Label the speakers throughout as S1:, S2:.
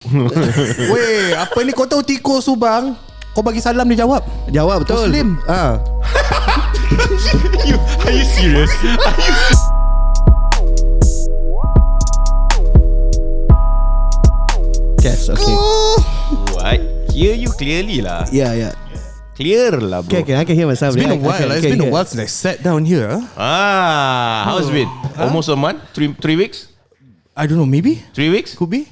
S1: Weh, apa ni kau tahu tikus tu bang? Kau bagi salam dia jawab.
S2: Jawab betul.
S1: Muslim.
S2: Ah.
S3: Are you serious?
S2: Yes, okay.
S3: What? Hear you clearly lah.
S2: Yeah.
S3: Clear lah bro.
S2: Okay, I can hear myself.
S1: It's been a while. It's been a while since I sat down here.
S3: How's it been? Almost a month? 3 weeks?
S1: I don't know, maybe
S3: 3 weeks?
S1: could be.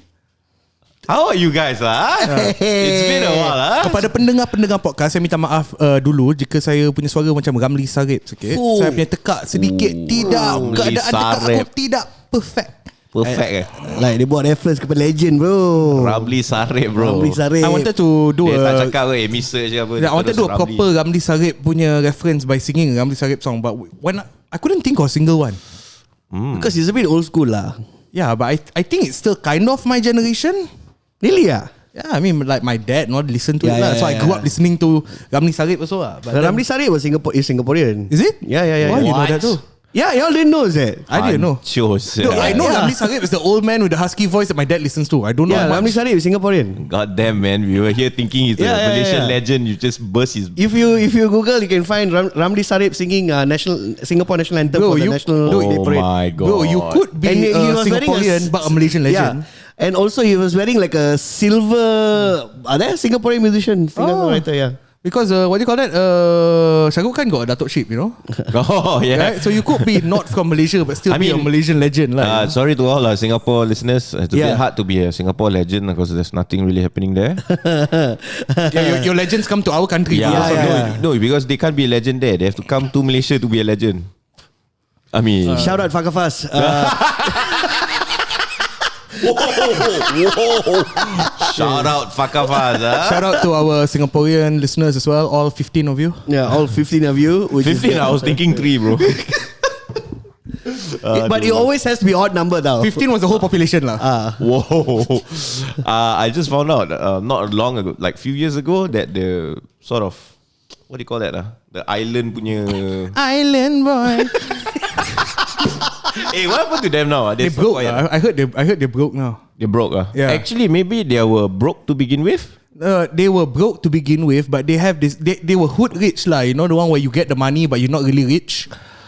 S3: How are you guys It's been a while
S1: Kepada pendengar-pendengar podcast, saya minta maaf dulu jika saya punya suara macam ramli sarip sikit. Saya punya tekak sedikit. Tidak, keadaan tekak aku tidak perfect.
S2: Like dia buat reference kepada legend bro.
S3: Ramli Sarip bro.
S2: Ramli Sarip.
S1: I wanted to do
S3: Dia tak cakap Mr. je apa.
S1: I wanted to do a proper Ramli Sarip punya reference by singing Ramli Sarip song, but when I couldn't think of a single one.
S2: Because it's a bit old school lah.
S1: Yeah, but I think it's still kind of my generation.
S2: Really ah?
S1: Yeah, I mean like my dad not listen to it lah.
S2: Yeah,
S1: So I grew up listening to Ramli Sarip also lah. But
S2: Ramli Sarip was Singaporean.
S1: Is it?
S2: Yeah.
S1: Why you know
S3: What?
S1: that too?
S2: Yeah, y'all didn't know that.
S1: I didn't know. No, I know Ramli Sarip is the old man with the husky voice that my dad listens to. I don't know
S2: Yeah,
S1: much.
S2: Ramli Sarip is Singaporean.
S3: God damn man, we were here thinking he's a Malaysian legend. You just burst his.
S2: If you Google, you can find Ramli Sarip singing Singapore national anthem for the national day parade.
S3: My God.
S1: Bro, you could be
S2: And he
S1: a
S2: was wearing
S1: Singaporean but a Malaysian legend.
S2: Yeah. And also he was wearing like a silver. Are there Singaporean musician, singer-songwriter? Yeah.
S1: Because what do you call that? Shah Rukh Khan got a Datuk Ship, you know.
S3: Oh yeah.
S1: Right? So you could be not from Malaysia but still be a Malaysian legend lah.
S3: Sorry to all our Singapore listeners. It's a bit hard to be a Singapore legend because there's nothing really happening there.
S1: Your legends come to our country.
S3: No, because they can't be a legend there. They have to come to Malaysia to be a legend. I mean,
S2: Shout out Fakafas.
S3: Whoa. Shout out Fakafaz.
S1: Shout out to our Singaporean listeners as well, all 15 of you.
S2: Yeah, all 15 of you.
S3: 15, I was thinking 3 bro.
S2: But it always has to be odd number now.
S1: 15 was the whole population lah.
S3: Whoa. I just found out not long ago, like few years ago, that the sort of, what do you call that the island punya
S1: Island boy.
S3: Hey, what happened to them now?
S1: They broke. I heard they broke now.
S3: They broke.
S1: Yeah.
S3: Actually, maybe they were broke to begin with.
S1: They were broke to begin with, but they have this. They were hood rich lah. You know the one where you get the money, but you're not really rich.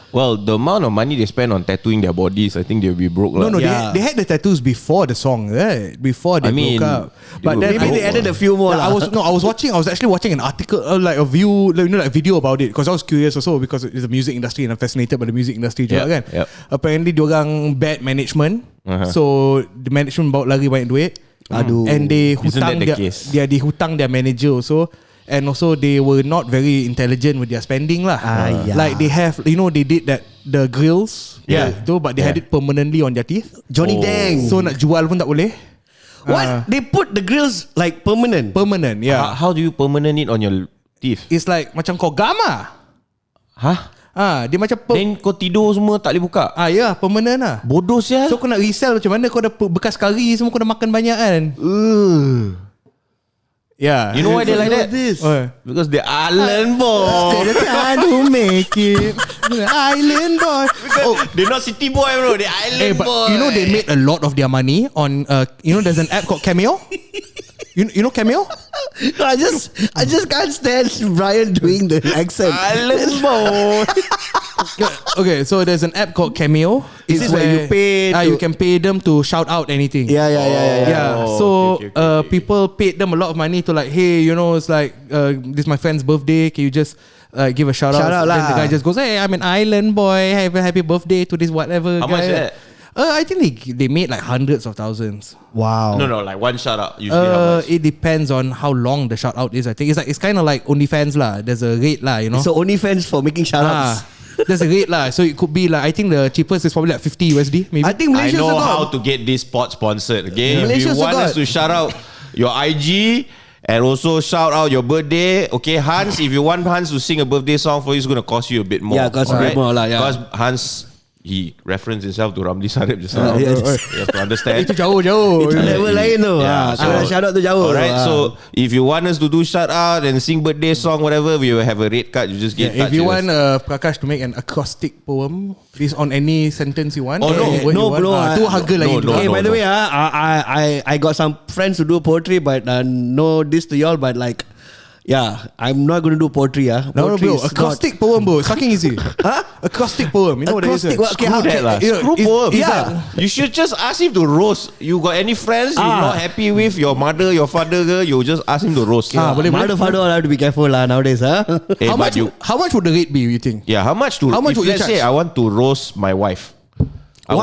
S3: Well, the amount of money they spend on tattooing their bodies, I think they'll be broke.
S1: No, they had the tattoos before the song, right? Before they broke up. But then
S2: maybe they added a few more.
S1: I was actually watching an article, like a video about it, because I was curious also because it's the music industry and I'm fascinated by the music industry juga kan. Apparently diorang bad management, so the management bawa lari banyak duit. Aduh. And they hutang their manager also. And also they were not very intelligent with their spending lah. Like they have, they did that the grills, but they had it permanently on their teeth.
S2: Johnny Dang.
S1: So nak jual pun tak boleh.
S2: What? They put the grills like permanent?
S1: Permanent, yeah.
S3: How do you permanent it on your teeth?
S1: It's like macam kau gama. Dia macam
S3: then kau tidur semua tak boleh buka.
S1: Ya, permanent lah.
S3: Bodoh sial.
S1: So kau nak resell macam mana? Kau dah bekas kari semua, kau dah makan banyak kan. Yeah.
S3: You know why they like that? Because they're island boy.
S1: They're trying to make it. Island boy.
S3: They're not city boy bro. They're island boy.
S1: You know they made a lot of their money on there's an app called Cameo. You know Cameo?
S2: I just can't stand Bryan doing the accent.
S3: Island boy.
S1: Okay, so there's an app called Cameo.
S2: Is this where you pay?
S1: You can pay them to shout out anything.
S2: Yeah.
S1: So people paid them a lot of money to like, hey, it's like this is my friend's birthday. Can you just give a shout out? Then the guy just goes, hey, I'm an island boy. Have a happy birthday to this whatever.
S3: How much is that?
S1: I think they made like hundreds of thousands.
S2: Wow.
S3: No, like one shout out. Usually how much?
S1: It depends on how long the shout out is. I think it's kind of like OnlyFans lah. There's a rate lah,
S2: So OnlyFans for making shout outs.
S1: There's a rate lah. So it could be like, I think the cheapest is probably like 50 USD maybe.
S2: I think Malaysia
S3: I know how to get this spot sponsored. Okay, if you want us to shout out your IG and also shout out your birthday, okay, Hans, if you want Hans to sing a birthday song for you, it's going to cost you a bit more.
S2: Yeah, cost a bit more lah. Yeah.
S3: Because Hans he referenced himself to Ramli Sarip just now. You have to understand.
S1: Itu jauh-jauh.
S2: Itu level lain tu. Kalau shout out tu jauh.
S3: Alright, so if you want us to do shout out and sing birthday song, whatever, we will have a rate card. You just get
S1: if you want Prakash to make an acrostic poem based on any sentence you want.
S2: No, bro.
S1: Tu harga lain.
S2: Okay, by the way, I got some friends who do poetry, but no diss to y'all, but like, yeah, I'm not going to do poetry.
S1: No, bro. Acrostic poem, bro. It's fucking easy. Acrostic poem. You know
S2: acrostic,
S1: what it is?
S2: Screw
S3: that lah. Screw poem. You should just ask him to roast. You got any friends you're not happy with? Your mother, your father, you just ask him to roast.
S2: Mother, father, all have to be careful nowadays.
S3: Hey,
S1: how much would the rate be, you think?
S3: Yeah, how much would
S1: you
S3: let's
S1: charge?
S3: say I want to roast my wife. I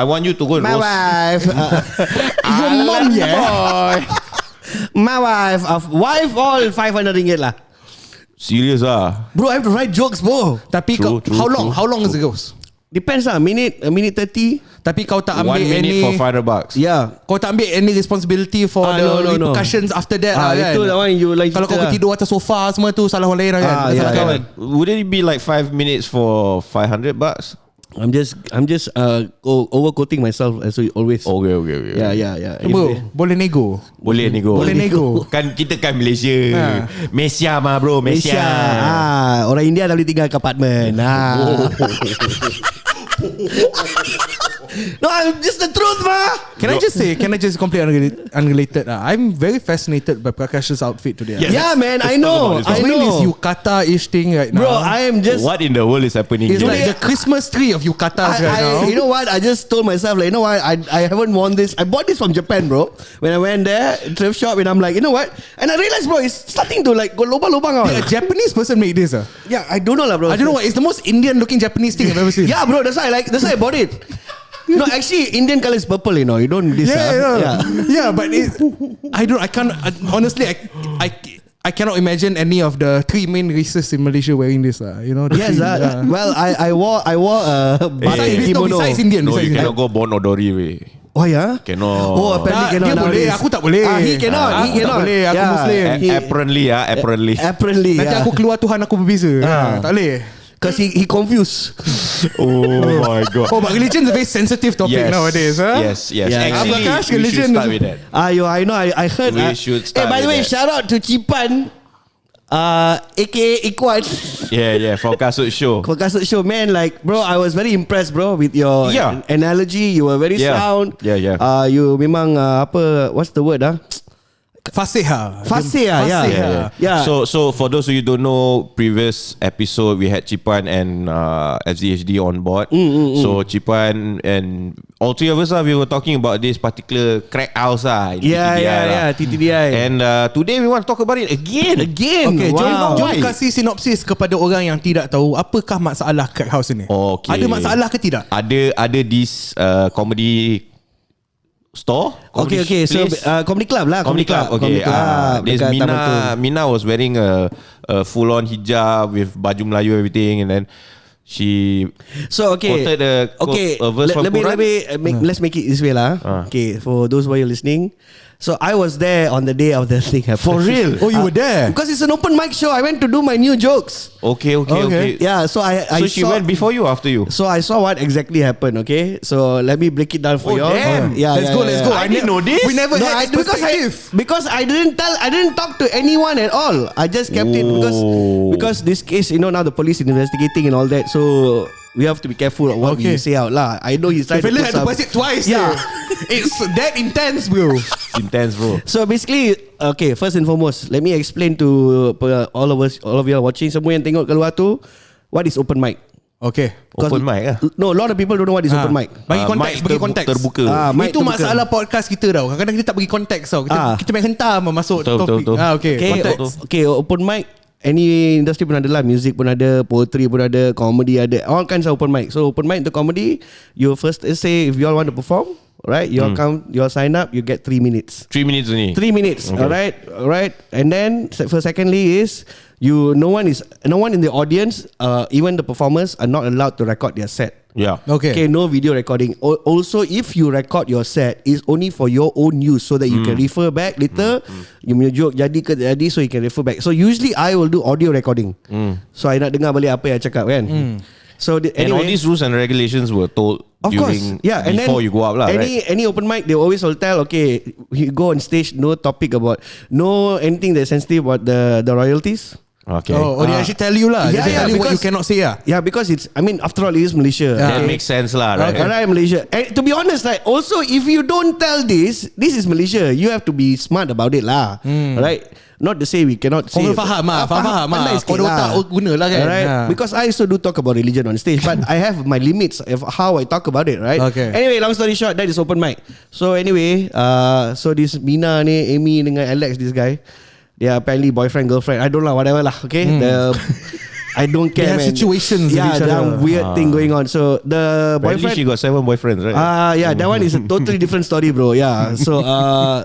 S3: want you to go and
S2: my
S3: roast
S2: wife.
S1: Your mom, yeah.
S2: My wife all 500 ringgit lah.
S3: Serious
S2: Bro, I have to write jokes, bro.
S1: Tapi
S3: True,
S1: how long is it goes?
S2: Depends lah. Minute 30.
S1: Tapi kau tak
S3: 1
S1: ambil
S3: minute
S1: any
S3: for $500.
S2: Yeah.
S1: Kau tak ambil any responsibility for the repercussions after that kan?
S2: Itu that one you like.
S1: Kalau kau tidur atas sofa semua tu salah orang lain kan? Salah kawan.
S3: Wouldn't it be like 5 minutes for $500?
S2: I'm just overquoting myself as always.
S3: Okay.
S2: Yeah.
S1: Bro, boleh nego.
S3: Boleh nego. Kan kita kan Malaysia. Malaysia mah bro, Malaysia.
S2: Orang India dah boleh tinggal ke apartment. No, just the truth, ma.
S1: Can I just completely unrelated? I'm very fascinated by Prakash's outfit today.
S2: Yeah, man, I know.
S1: It's this yukata-ish thing right now.
S2: Bro, I am just.
S3: What in the world is happening?
S1: It's like the Christmas tree of yukatas right now.
S2: You know what? I just told myself, like, you know what? I haven't worn this. I bought this from Japan, bro. When I went there, thrift shop, and I'm like, you know what? And I realized, bro, it's starting to like go lobang.
S1: A Japanese person made this.
S2: Yeah, I don't know, lah, bro.
S1: I don't know what. It's the most Indian-looking Japanese thing I've ever seen.
S2: Yeah, bro. That's why I bought it. No, actually, Indian color is purple. You know, you don't this.
S1: Yeah, but I can't. Honestly, I cannot imagine any of the 3 main races in Malaysia wearing this. You know.
S2: Yes. Well, I wore kimono.
S1: Besides Indian.
S3: No, you cannot go Bon Odori way.
S2: Oh yeah?
S3: Cannot.
S2: Oh, apparently cannot.
S1: Dia boleh, aku tak boleh.
S2: He cannot.
S1: Aku tak boleh, aku Muslim.
S3: Apparently.
S1: Nanti aku keluar Tuhan aku berbeza. Tak boleh.
S2: Because he confused.
S3: Oh my god.
S1: Oh, but religion is a very sensitive topic nowadays.
S3: Yes.
S2: Yeah.
S3: Actually,
S1: Prakash,
S3: we
S1: religion
S3: should start with that.
S2: I know. I heard.
S3: We should start
S2: by the way,
S3: with that.
S2: shout out to Cipan, aka Ikwan.
S3: Yeah. For Kasut Show.
S2: For Kasut Show, man. Like, bro, I was very impressed, bro, with your analogy. You were very sound.
S3: Yeah.
S2: You memang what's the word?
S1: Fasih.
S2: Yeah.
S3: So for those of you who don't know, previous episode we had Cipan and FZHD on board. So Cipan and all three of us we were talking about this particular Crackhouse
S2: Yeah, TTDI.
S3: And today we want to talk about it again.
S1: Okay,
S2: Wow.
S1: jom kasih sinopsis kepada orang yang tidak tahu apakah masalah Crackhouse ini.
S3: Okay.
S1: Ada masalah ke tidak?
S3: Ada this comedy store.
S2: Okay. So comedy club lah.
S3: Comedy club. Okay. This Mina was wearing a full-on hijab with baju Melayu everything, and then she quoted a verse from Quran.
S2: Let's make it this way lah. Okay, for those who are listening. So I was there on the day of the thing happened.
S3: For real?
S1: Oh, you were there?
S2: Because it's an open mic show. I went to do my new jokes.
S3: Okay.
S2: Yeah, so
S3: she went before you or after you?
S2: So I saw what exactly happened, okay? So let me break it down for you all.
S3: Damn.
S2: Yeah,
S1: Let's go.
S3: I didn't know this.
S1: We never had this perspective.
S2: Because I didn't talk to anyone at all. I just kept it because this case, now the police investigating and all that. So we have to be careful of what we say out lah. I know he's trying to put
S1: had to pass it twice.
S2: Yeah.
S1: It's that intense, bro.
S2: So basically, okay, first and foremost, let me explain to all of you watching, semua yang tengok keluar tu, what is open mic.
S1: Okay.
S3: Open mic lah.
S2: No, a lot of people don't know what is open mic.
S1: Bagi konteks.
S3: Terbuka.
S1: Itu masalah podcast kita tau. Kadang-kadang kita tak bagi konteks tau. Kita main hentam masuk topik.
S2: Okay, open mic. Any industry pun ada lah. Music pun ada, poetry pun ada, comedy ada, all kinds of open mic. So open mic untuk comedy, you first say if you all want to perform, right? You all come, you all sign up, you get 3 minutes.
S3: 3 minutes only.
S2: 3 minutes. Okay. Alright. And then for secondly is no one in the audience, even the performers are not allowed to record their set.
S3: Yeah.
S2: Okay, no video recording. Also, if you record your set, it's only for your own use, so that you can refer back later. You punya joke jadi so you can refer back. So usually I will do audio recording. So I nak dengar balik apa yang I cakap kan. So
S3: and all these rules and regulations were told during before you go up lah.
S2: Any open mic, they always will tell, okay, you go on stage, no topic about, no anything that's sensitive about the royalties.
S3: Okay.
S1: Or they actually tell you lah. They tell you what you cannot say lah.
S2: Yeah, because it's, I mean, after all, it is Malaysia.
S3: That makes sense lah, right?
S2: Right, Malaysia. And to be honest, like, also if you don't tell this is Malaysia. You have to be smart about it lah. Right? Not to say we cannot say.
S1: Kau faham lah. Kau ada otak guna lah kan.
S2: Right? Because I also do talk about religion on stage, but I have my limits of how I talk about it, right?
S1: Okay.
S2: Anyway, long story short, that is open mic. So anyway, so this Mina ni, Amy dengan Alex, this guy, they are apparently boyfriend, girlfriend. I don't know, whatever lah. Okay. I don't care.
S1: They have situations.
S2: Yeah, there weird thing going on. So the boyfriend,
S3: she got 7 boyfriends, right?
S2: Yeah, that one is a totally different story, bro. Yeah. So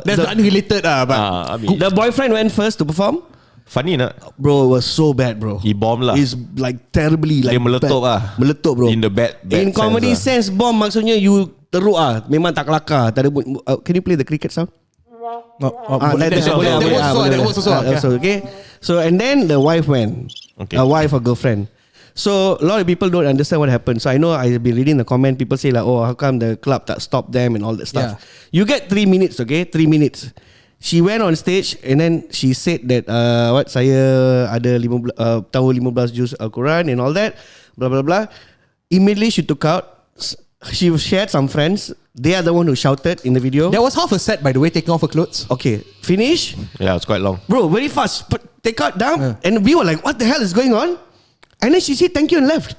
S1: that's unrelated lah. But
S2: the boyfriend went first to perform.
S3: Funny nak?
S2: Bro, it was so bad, bro.
S3: He bombed lah.
S2: It's like terribly like
S3: dia meletup
S2: bad.
S3: lah.
S2: Meletup, bro.
S3: In the bad
S2: in comedy sense, bomb maksudnya you teruk ah. Memang tak kelakar. Tak ada. Can you play the cricket sound? That works also. Okay. So and then the wife went. Okay. A wife or girlfriend. So a lot of people don't understand what happened. So I know I've been reading the comment. People say like, oh, how come the club tak stop them and all that stuff. You get 3 minutes, okay? 3 minutes. She went on stage and then she said that saya ada tahu 15 juz Al-Quran and all that, blah blah blah. Immediately she took out. She shared some friends. They are the one who shouted in the video.
S1: That was half a set, by the way, taking off her clothes.
S2: Okay, finish.
S3: Yeah, it's quite long,
S2: bro. Very fast. Take out down, and we were like, "What the hell is going on?" And then she said, "Thank you," and left.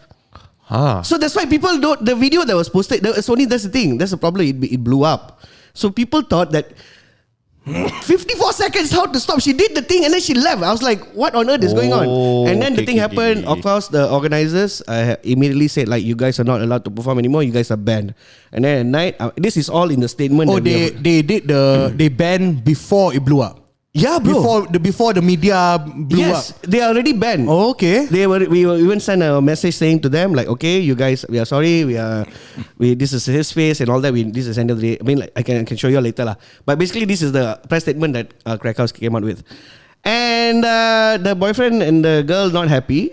S2: So that's why people don't. The video that was posted, that's the thing. That's the problem. It blew up. So people thought that 54 seconds how to stop. She did the thing and then she left. I was like, what on earth is going on? And then the thing happened. Of course, the organizers immediately said like, you guys are not allowed to perform anymore. You guys are banned. And then at night, this is all in the statement.
S1: Oh, they banned before it blew up.
S2: Yeah, bro.
S1: Before the media blew up.
S2: Yes, they are already banned.
S1: Oh, okay.
S2: We even sent a message saying to them like, okay, you guys, we are sorry. This is his face and all that. This is end of the day. I mean, like, I can show you later lah. But basically, this is the press statement that Crackhouse came out with. And the boyfriend and the girl not happy.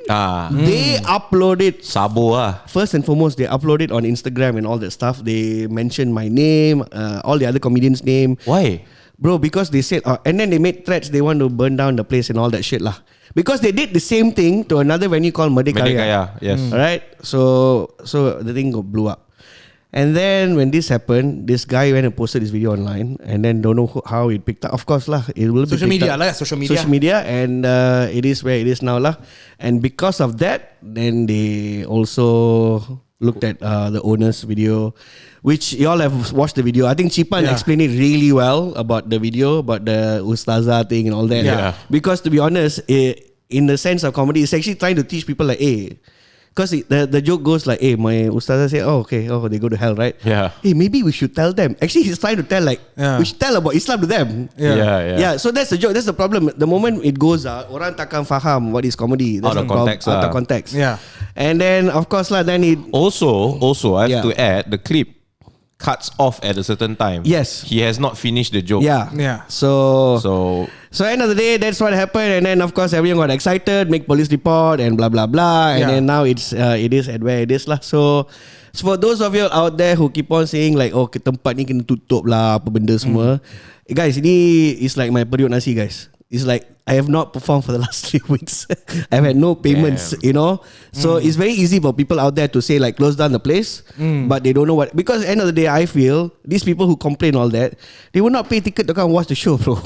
S2: They uploaded.
S3: Sabo lah.
S2: First and foremost, they uploaded on Instagram and all that stuff. They mentioned my name, all the other comedians' name.
S3: Why?
S2: Bro, because they said, and then they made threats. They want to burn down the place and all that shit lah. Because they did the same thing to another venue called Merdeka.
S3: Yes.
S2: Alright. So the thing blew up. And then when this happened, this guy went and posted this video online, and then don't know how it picked up. Of course lah, it will be
S1: social media lah. Social media,
S2: and it is where it is now lah. And because of that, then they also looked at the owner's video, which y'all have watched the video. I think Chipan explained it really well about the video, about the Ustazah thing and all that.
S3: Yeah.
S2: Because to be honest, in the sense of comedy, it's actually trying to teach people like, hey, because the joke goes like, hey, my Ustazah said, they go to hell, right?
S3: Yeah.
S2: Hey, maybe we should tell them. Actually, he's trying to tell like, we should tell about Islam to them.
S3: Yeah.
S2: So that's the joke. That's the problem. The moment it goes out, orang takkan faham what is comedy. That's
S3: out of context.
S2: Out of context.
S1: Yeah.
S2: And then of course lah, then it
S3: also I have to add, the clip cuts off at a certain time.
S2: Yes.
S3: He has not finished the joke.
S2: Yeah. So end of the day, that's what happened. And then of course everyone got excited, make police report and blah blah blah. And then now it is at where it is lah. So for those of you out there who keep on saying like, oh, tempat ni kena tutup lah, apa benda semua. Guys, ini is like my periuk nasi, guys. It's like I have not performed for the last 3 weeks. I've had no payments, you know. So it's very easy for people out there to say like close down the place, but they don't know what. Because at the end of the day, I feel these people who complain all that, they will not pay ticket to come watch the show, bro.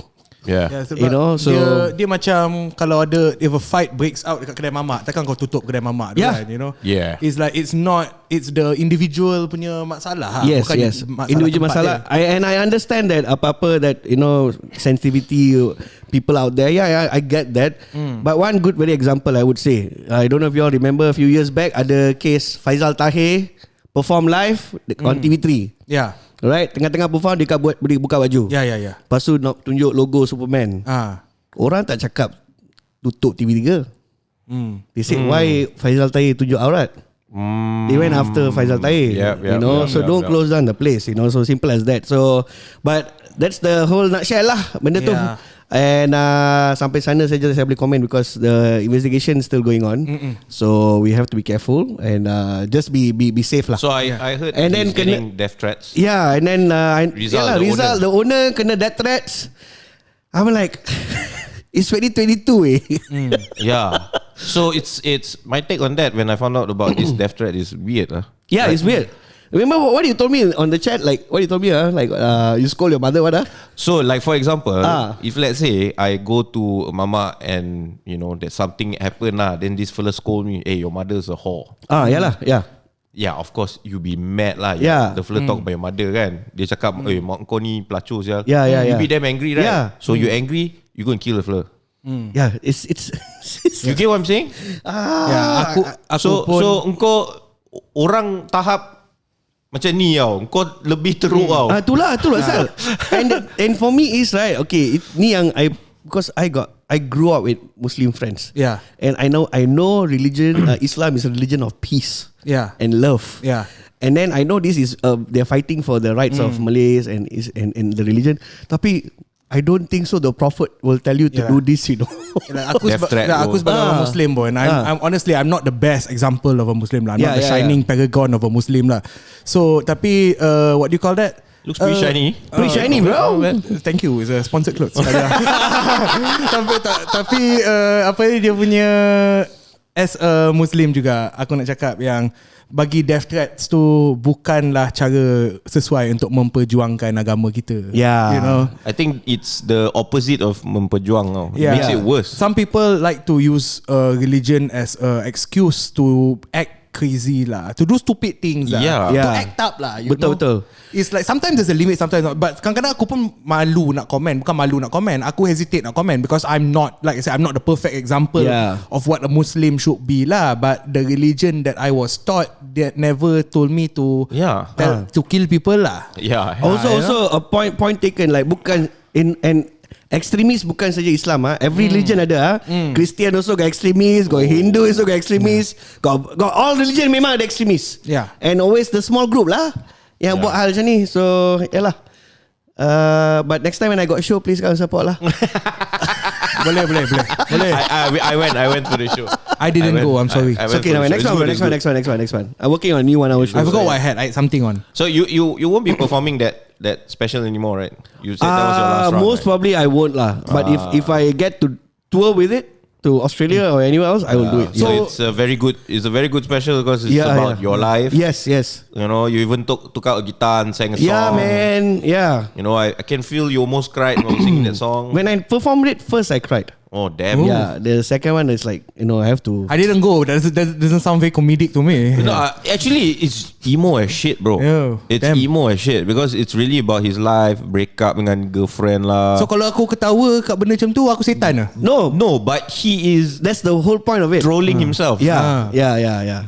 S3: Yeah.
S2: You know, so
S1: dia macam kalau ada, if a fight breaks out dekat kedai mamak, takkan kau tutup kedai mamak tu kan, you know.
S3: Yeah.
S1: It's like it's the individual punya masalah.
S2: Yes. Individual masalah. I understand that apa-apa that, you know, sensitivity people out there. Yeah, I get that. But one good very example I would say, I don't know if you all remember a few years back, ada case Faizal Tahir perform live on TV3.
S1: Yeah.
S2: Right, tengah-tengah perform dia buka baju.
S1: Ya.
S2: Lepas tu nak tunjuk logo Superman. Orang tak cakap tutup TV3. They say why Faizal Tahir tunjuk aurat. They went after Faizal Tahir. You know, so don't close down the place. You know, so simple as that. So, but that's the whole nutshell lah. Benda tu. And sampai sana saja saya boleh comment because the investigation is still going on. So we have to be careful and just be safe lah.
S3: So I heard and then getting death threats.
S2: Yeah, and then
S3: Rizal,
S2: the owner kena death threats. I'm like it's 2022
S3: Yeah. So it's my take on that when I found out about this death threat is weird.
S2: Yeah, it's weird. Remember what you told me on the chat? Like what you told me, like you scold your mother, what?
S3: So like for example, if let's say I go to mama and that something happened then this fella scold me, hey, your mother's a whore. Yeah, of course you be mad lah.
S2: Yeah.
S3: The fella talk about your mother kan. Dia cakap, mak kau ni pelacur sial.
S2: Yeah.
S3: You be damn angry, right?
S2: Yeah.
S3: So you angry, you go and kill the fella.
S2: Yeah, it's
S3: You get what I'm saying?
S1: Aku pun,
S3: so engkau orang tahap macam ni tau. Kau lebih teruk tau.
S2: Itulah Sal. And for me is right. Okay, ni yang because I grew up with Muslim friends.
S1: Yeah.
S2: And I know religion Islam is a religion of peace.
S1: Yeah.
S2: And love.
S1: Yeah.
S2: And then I know this is they're fighting for the rights of Malays and the religion. Tapi I don't think so. The Prophet will tell you to do this,
S1: Aku sebagai orang Muslim boy, and I'm honestly I'm not the best example of a Muslim lah. I'm not the shining paragon of a Muslim lah. So tapi what do you call that?
S3: Looks pretty shiny.
S2: Pretty shiny, bro.
S1: Thank you. It's a sponsored clothes. tapi apa ni dia punya, as a Muslim juga, aku nak cakap yang bagi death threats tu bukanlah cara sesuai untuk memperjuangkan agama kita.
S2: Yeah.
S3: I think it's the opposite of memperjuang. It makes it worse.
S1: Some people like to use religion as an excuse to act crazy lah, to do stupid things lah, to act up lah.
S2: Betul.
S1: It's like sometimes there's a limit, sometimes not. But kadang-kadang aku pun malu nak komen. Bukan malu nak komen, aku hesitate nak komen because I'm not, like I said, I'm not the perfect example of what a Muslim should be lah. But the religion that I was taught, that never told me to to kill people lah.
S2: Also a point taken, like bukan in extremist bukan saja Islam every religion ada Christian also got extremist, got Hindu also got extremist, got all religion memang ada extremist. And always the small group lah yang buat hal macam ni. So yalah. But next time when I got show, please come support lah. boleh.
S3: I went to the show.
S1: I didn't go. I'm sorry.
S2: It's okay. Next one. I'm working on a new 1 hour show.
S1: I forgot what I had. I had something on.
S3: So you won't be performing that special anymore, right? You said that was your last round.
S2: Most probably I won't lah. But if I get to tour with it to Australia or anywhere else, I will do it.
S3: So it's a very good special because it's about your life.
S2: Yes.
S3: You even took out a guitar and sang a song.
S2: Yeah, man. Yeah.
S3: I can feel you almost cried while singing that song.
S2: When I performed it first, I cried.
S3: Oh damn.
S2: Yeah, the second one is like, I have to.
S1: I didn't go. That doesn't sound very comedic to me.
S3: No, actually it's emo as shit, bro. It's emo as shit because it's really about his life, breakup dengan girlfriend lah.
S1: So kalau aku ketawa kat benda macam tu, aku setan lah?
S3: No, but he is.
S2: That's the whole point of it.
S3: Trolling himself.
S2: Yeah.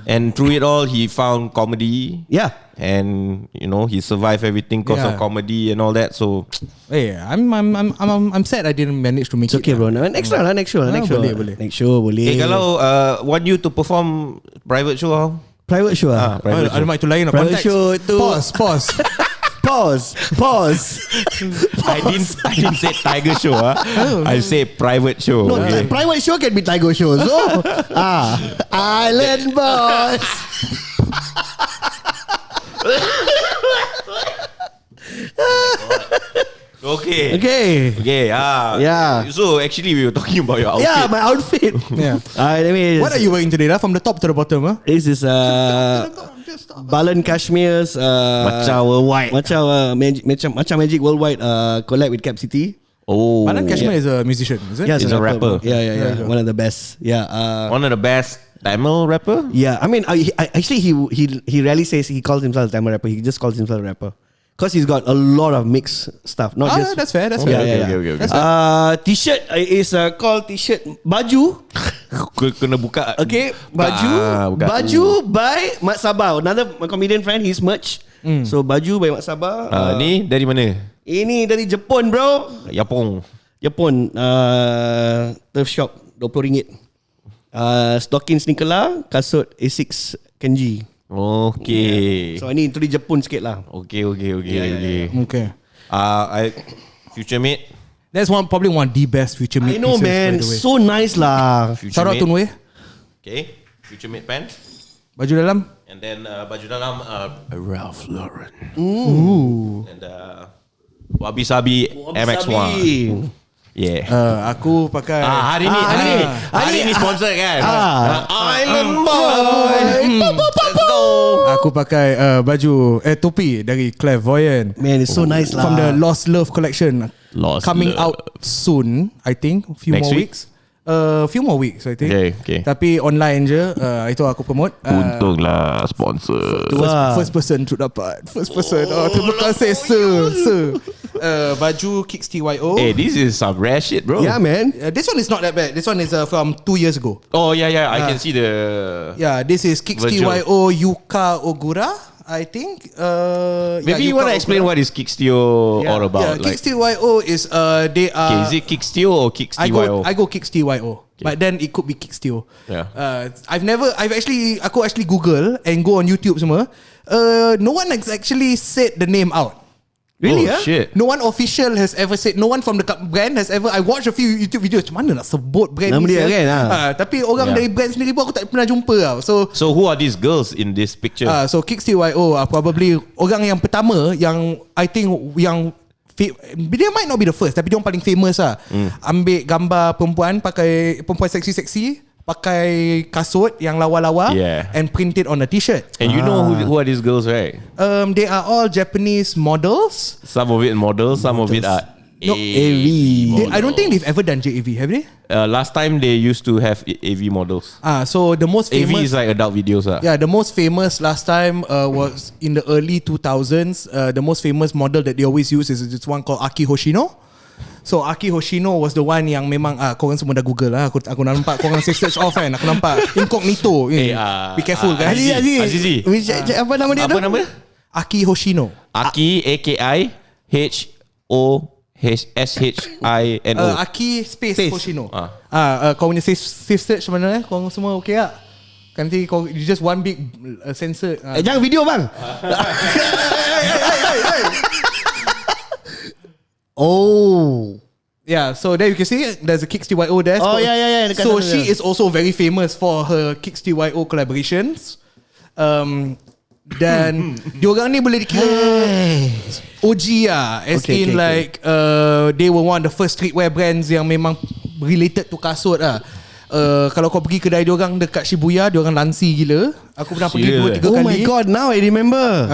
S3: And through it all, he found comedy.
S2: Yeah.
S3: And he survived everything because of comedy and all that. So
S1: I'm sad I didn't manage to make
S2: it. It's okay, bro. Next show. Next show boleh.
S3: Kalau want you to perform private show, how?
S2: Private show
S1: private show. Ada mic tu lain nak
S2: private show tu. Pause.
S3: I didn't say tiger show. I say private show.
S2: No, private show can be tiger show. So Island Boss.
S3: Okay. So actually we were talking about your outfit.
S2: Yeah, my outfit.
S1: What are you wearing today? From the top to the bottom?
S2: This is Balan Kashmir's
S3: Macam Worldwide.
S2: Macam Magic Worldwide collab with Cap City.
S3: Oh,
S1: Balan Kashmir is a musician, is it?
S2: Yeah,
S3: he's a rapper.
S2: Yeah. One of the best.
S3: One of the best Tamil rapper.
S2: Yeah, I mean, actually he rarely says he calls himself a Tamil rapper. He just calls himself a rapper. Because he's got a lot of mixed stuff. Not just.
S1: That's fair.
S2: Okay. T-shirt is called T-shirt Baju.
S3: Kena buka.
S2: Okay, Baju by Mat Sabah. Another comedian friend. His merch. So Baju by Mat Sabah.
S3: Ni dari mana?
S2: Ini dari Jepun, bro. Jepun. Thrift shop RM20. Stocking SneakerLAH, kasut A6 Kenji.
S3: Okay.
S2: So ini dari Jepun sikit lah.
S3: Okay.
S1: Okay.
S3: Future mate.
S1: That's probably one of the best Future Mate
S2: I know,
S1: pieces,
S2: man.
S1: by the way.
S2: So nice lah.
S1: Shout out to Nue.
S3: Okay, Future Mate pants.
S1: Baju dalam.
S3: And then baju dalam Ralph Lauren.
S2: Ooh.
S3: And Wabi Sabi MX1. Yeah.
S1: Aku pakai
S3: hari ni sponsor kan. Island Boy. Let's go.
S1: Aku pakai baju topi dari Clairvoyant.
S2: Man, it's so nice lah.
S1: From the Lost Love collection. Coming out soon, I think. Few
S3: Next
S1: more
S3: week?
S1: weeks. Few more weeks, I think.
S3: Okay.
S1: Tapi online je. Itu aku promote.
S3: Untunglah sponsor.
S1: First person tu dapat. First person. Terima kasih sir. Baju Kicks TYO.
S3: Hey, this is some rare shit, bro.
S2: Yeah, man.
S1: This one is not that bad. This one is from 2 years ago.
S3: Oh yeah. I can see the.
S1: Yeah, this is Kicks TYO Yuka Ogura, I think.
S3: Maybe you want to explain what is Kickstio all about.
S1: Yeah, Kicks TYO is they are.
S3: Okay, is it Kickstio or Kicks TYO?
S1: I go Kicks TYO, but then it could be Kickstio.
S3: Yeah.
S1: Aku actually Google and go on YouTube semua. No one has actually said the name out.
S2: Really?
S3: Shit.
S1: No one official has ever said. No one from the brand has ever. I watched a few YouTube videos. Macam mana nak sebut brand
S2: nama
S1: ni?
S2: dia kan?
S1: Tapi orang dari brand sendiri pun aku tak pernah jumpa tau.
S3: So who are these girls in this picture?
S1: So Kicks TYO probably orang yang pertama yang I think yang dia might not be the first, tapi dia orang paling famous lah. Ambil gambar perempuan seksi-seksi, pakai kasut yang lawa-lawa, and print it on a t-shirt.
S3: And you know who are these girls, right?
S1: They are all Japanese models.
S3: Some of it models, some of it are
S2: AV.
S1: I don't think they've ever done JAV, have they?
S3: Last time they used to have AV models.
S1: So the most famous
S3: AV is like adult videos.
S1: Yeah, the most famous last time was in the early 2000s. The most famous model that they always use is this one called Aki Hoshino. So Aki Hoshino was the one yang memang korang semua dah Google lah. Aku nampak korang search off kan. Aku nampak incognito. Be careful kan.
S3: Azizi.
S2: Apa nama dia?
S3: Apa nama?
S1: Aki Hoshino.
S3: Aki AKIHOSHINO.
S1: Aki space Hoshino. Kau punya safe search mana? Korang semua okay tak? Kan nanti you just one big sensor.
S2: Jangan video bang. Oh.
S1: Yeah, so there you can see there's a Kicks TYO there.
S2: Oh yeah.
S1: So she is also very famous for her Kicks TYO collaborations. Dan diorang ni boleh dikira OG lah. As in like they were one of the first streetwear brands yang memang related to kasut lah. Kalau kau pergi kedai diorang dekat Shibuya, diorang lansi gila. Aku pernah pergi 2-3 kali.
S2: Oh my god, now I remember.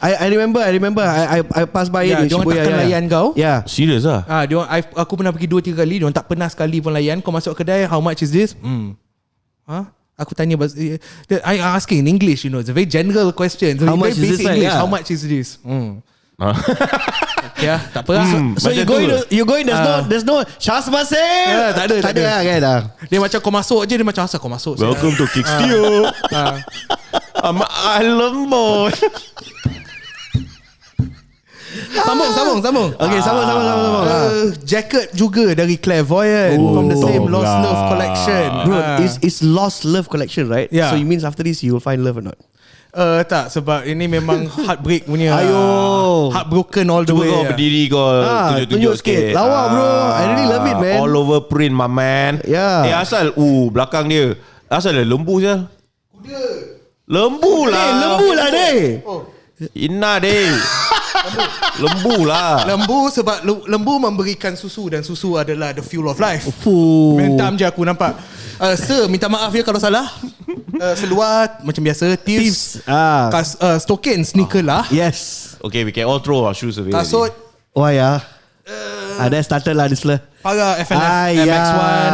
S2: I remember. I pass by it in
S1: diorang
S2: Shibuya.
S1: Takkan layan kau.
S2: Yeah.
S3: Serious lah.
S1: Aku pernah pergi 2-3 kali, diorang tak pernah sekali pun layan. Kau masuk kedai, how much is this? Aku tanya, I asking in English, it's a very general question. So
S2: how much is this?
S1: English, how much is this? Yeah, tak apa lah.
S2: So you going there's no Shasmase.
S1: Tak ada
S2: kan.
S1: Dia macam kau masuk je, dia macam asal kau masuk.
S3: Welcome to Kickstio. I'm Island Boy.
S1: Sambung.
S2: Okay, sambung.
S1: Jacket juga dari Clairvoyant from the same Lost Love collection.
S2: Bro, it's Lost Love collection, right?
S1: Yeah.
S2: So it means after this you will find love or not?
S1: Tak, sebab ini memang heartbreak punya.
S2: Ayo,
S1: heartbroken all the way.
S3: Cuba kau berdiri kau tunjuk sikit.
S2: Lawa bro, I really love it man.
S3: All over print my man.
S2: Yeah.
S3: Asal belakang dia asal dia lembu je. Lembu lah
S2: deh.
S3: Inna deh. Lembu lah.
S1: Lembu sebab lembu memberikan susu, dan susu adalah the fuel of life. Mentam je aku nampak. Sir, minta maaf ya kalau salah. Seluar macam biasa. Tips. Stokin SneakerLAH.
S2: Yes.
S3: Okay, we can all throw our shoes away.
S1: Kasut.
S2: Oh ya. Ada starter lah this lah.
S1: Para FNF MX1.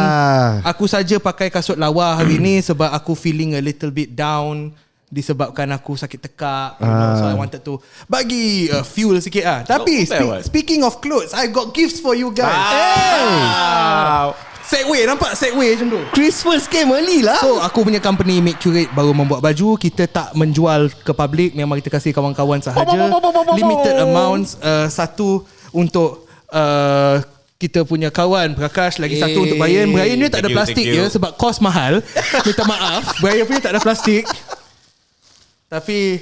S1: Aku saja pakai kasut lawa hari ni sebab aku feeling a little bit down. Disebabkan aku sakit tekak, so I wanted to bagi fuel sikit lah. Tapi speaking of clothes, I got gifts for you guys. Segway, nampak segway macam tu.
S2: Christmas came early lah.
S1: So aku punya company Make Curate baru membuat baju. Kita tak menjual ke public, memang kita kasih kawan-kawan sahaja. Limited amounts. Satu untuk kita punya kawan Prakash, lagi satu untuk Bryan. Bryan ni tak ada plastik ya, sebab kos mahal. Minta maaf, Bryan punya tak ada plastik. Tapi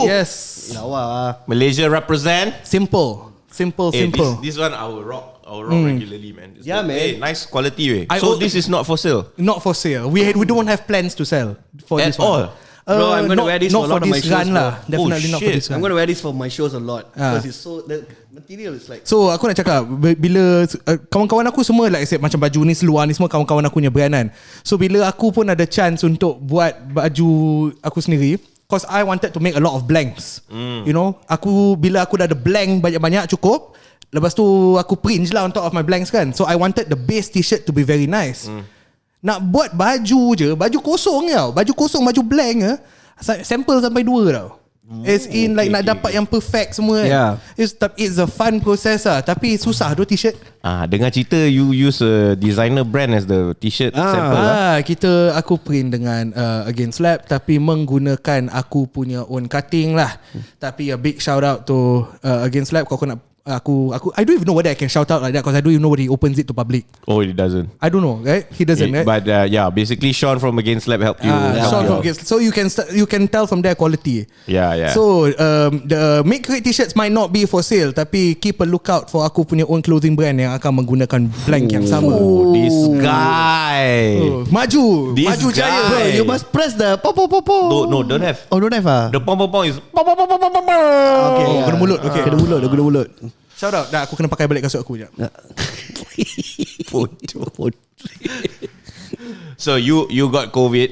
S1: yes,
S3: Malaysia represent.
S1: simple.
S3: This one I will rock regularly, man. It's
S2: man.
S3: Hey, nice quality. So this is not for sale?
S1: Not for sale. We don't have plans to sell for
S3: At
S1: this one.
S3: all?
S2: Bro, I'm gonna wear this for a lot of my shows.
S1: Definitely not for this run.
S2: I'm gonna wear this for my shows a lot because it's so the material is like.
S1: So aku nak cakap bila kawan-kawan aku semua like I said, macam baju ni seluar ni semua kawan-kawan aku punya brand kan. So bila aku pun ada chance untuk buat baju aku sendiri, cause I wanted to make a lot of blanks. You know, bila aku dah ada blank banyak-banyak cukup, lepas tu aku print je lah on top of my blanks kan. So I wanted the base t-shirt to be very nice. Nak buat baju je, baju kosong tau. Baju kosong, baju blank sample sampai 2 tau. As in like nak dapat yang perfect semua kan. It's a fun process lah. Tapi susah tu t-shirt.
S3: Dengar cerita you use a designer brand as the t-shirt sample lah.
S1: Aku print dengan Against Lab, tapi menggunakan aku punya own cutting lah. Tapi a big shout out to Against Lab. Kau nak Aku I don't even know whether I can shout out like that because I don't even know whether he opens it to public.
S3: Oh, he doesn't.
S1: I don't know, right? He doesn't, right?
S3: But basically Sean from Against Lab helped you.
S1: Sean from Against. So you can tell from their quality.
S3: Yeah.
S1: So the make great t-shirts might not be for sale, tapi keep a lookout for aku punya own clothing brand yang akan menggunakan blank yang sama.
S3: Oh, this guy.
S1: Maju jaya.
S2: Bro, you must press the pop.
S3: No, don't have.
S2: Oh, don't have
S3: The pom is
S1: Okay, kena mulut. Okay,
S2: kena mulut.
S1: Shout out. Dah aku kena pakai balik kasut aku je.
S3: So you got COVID.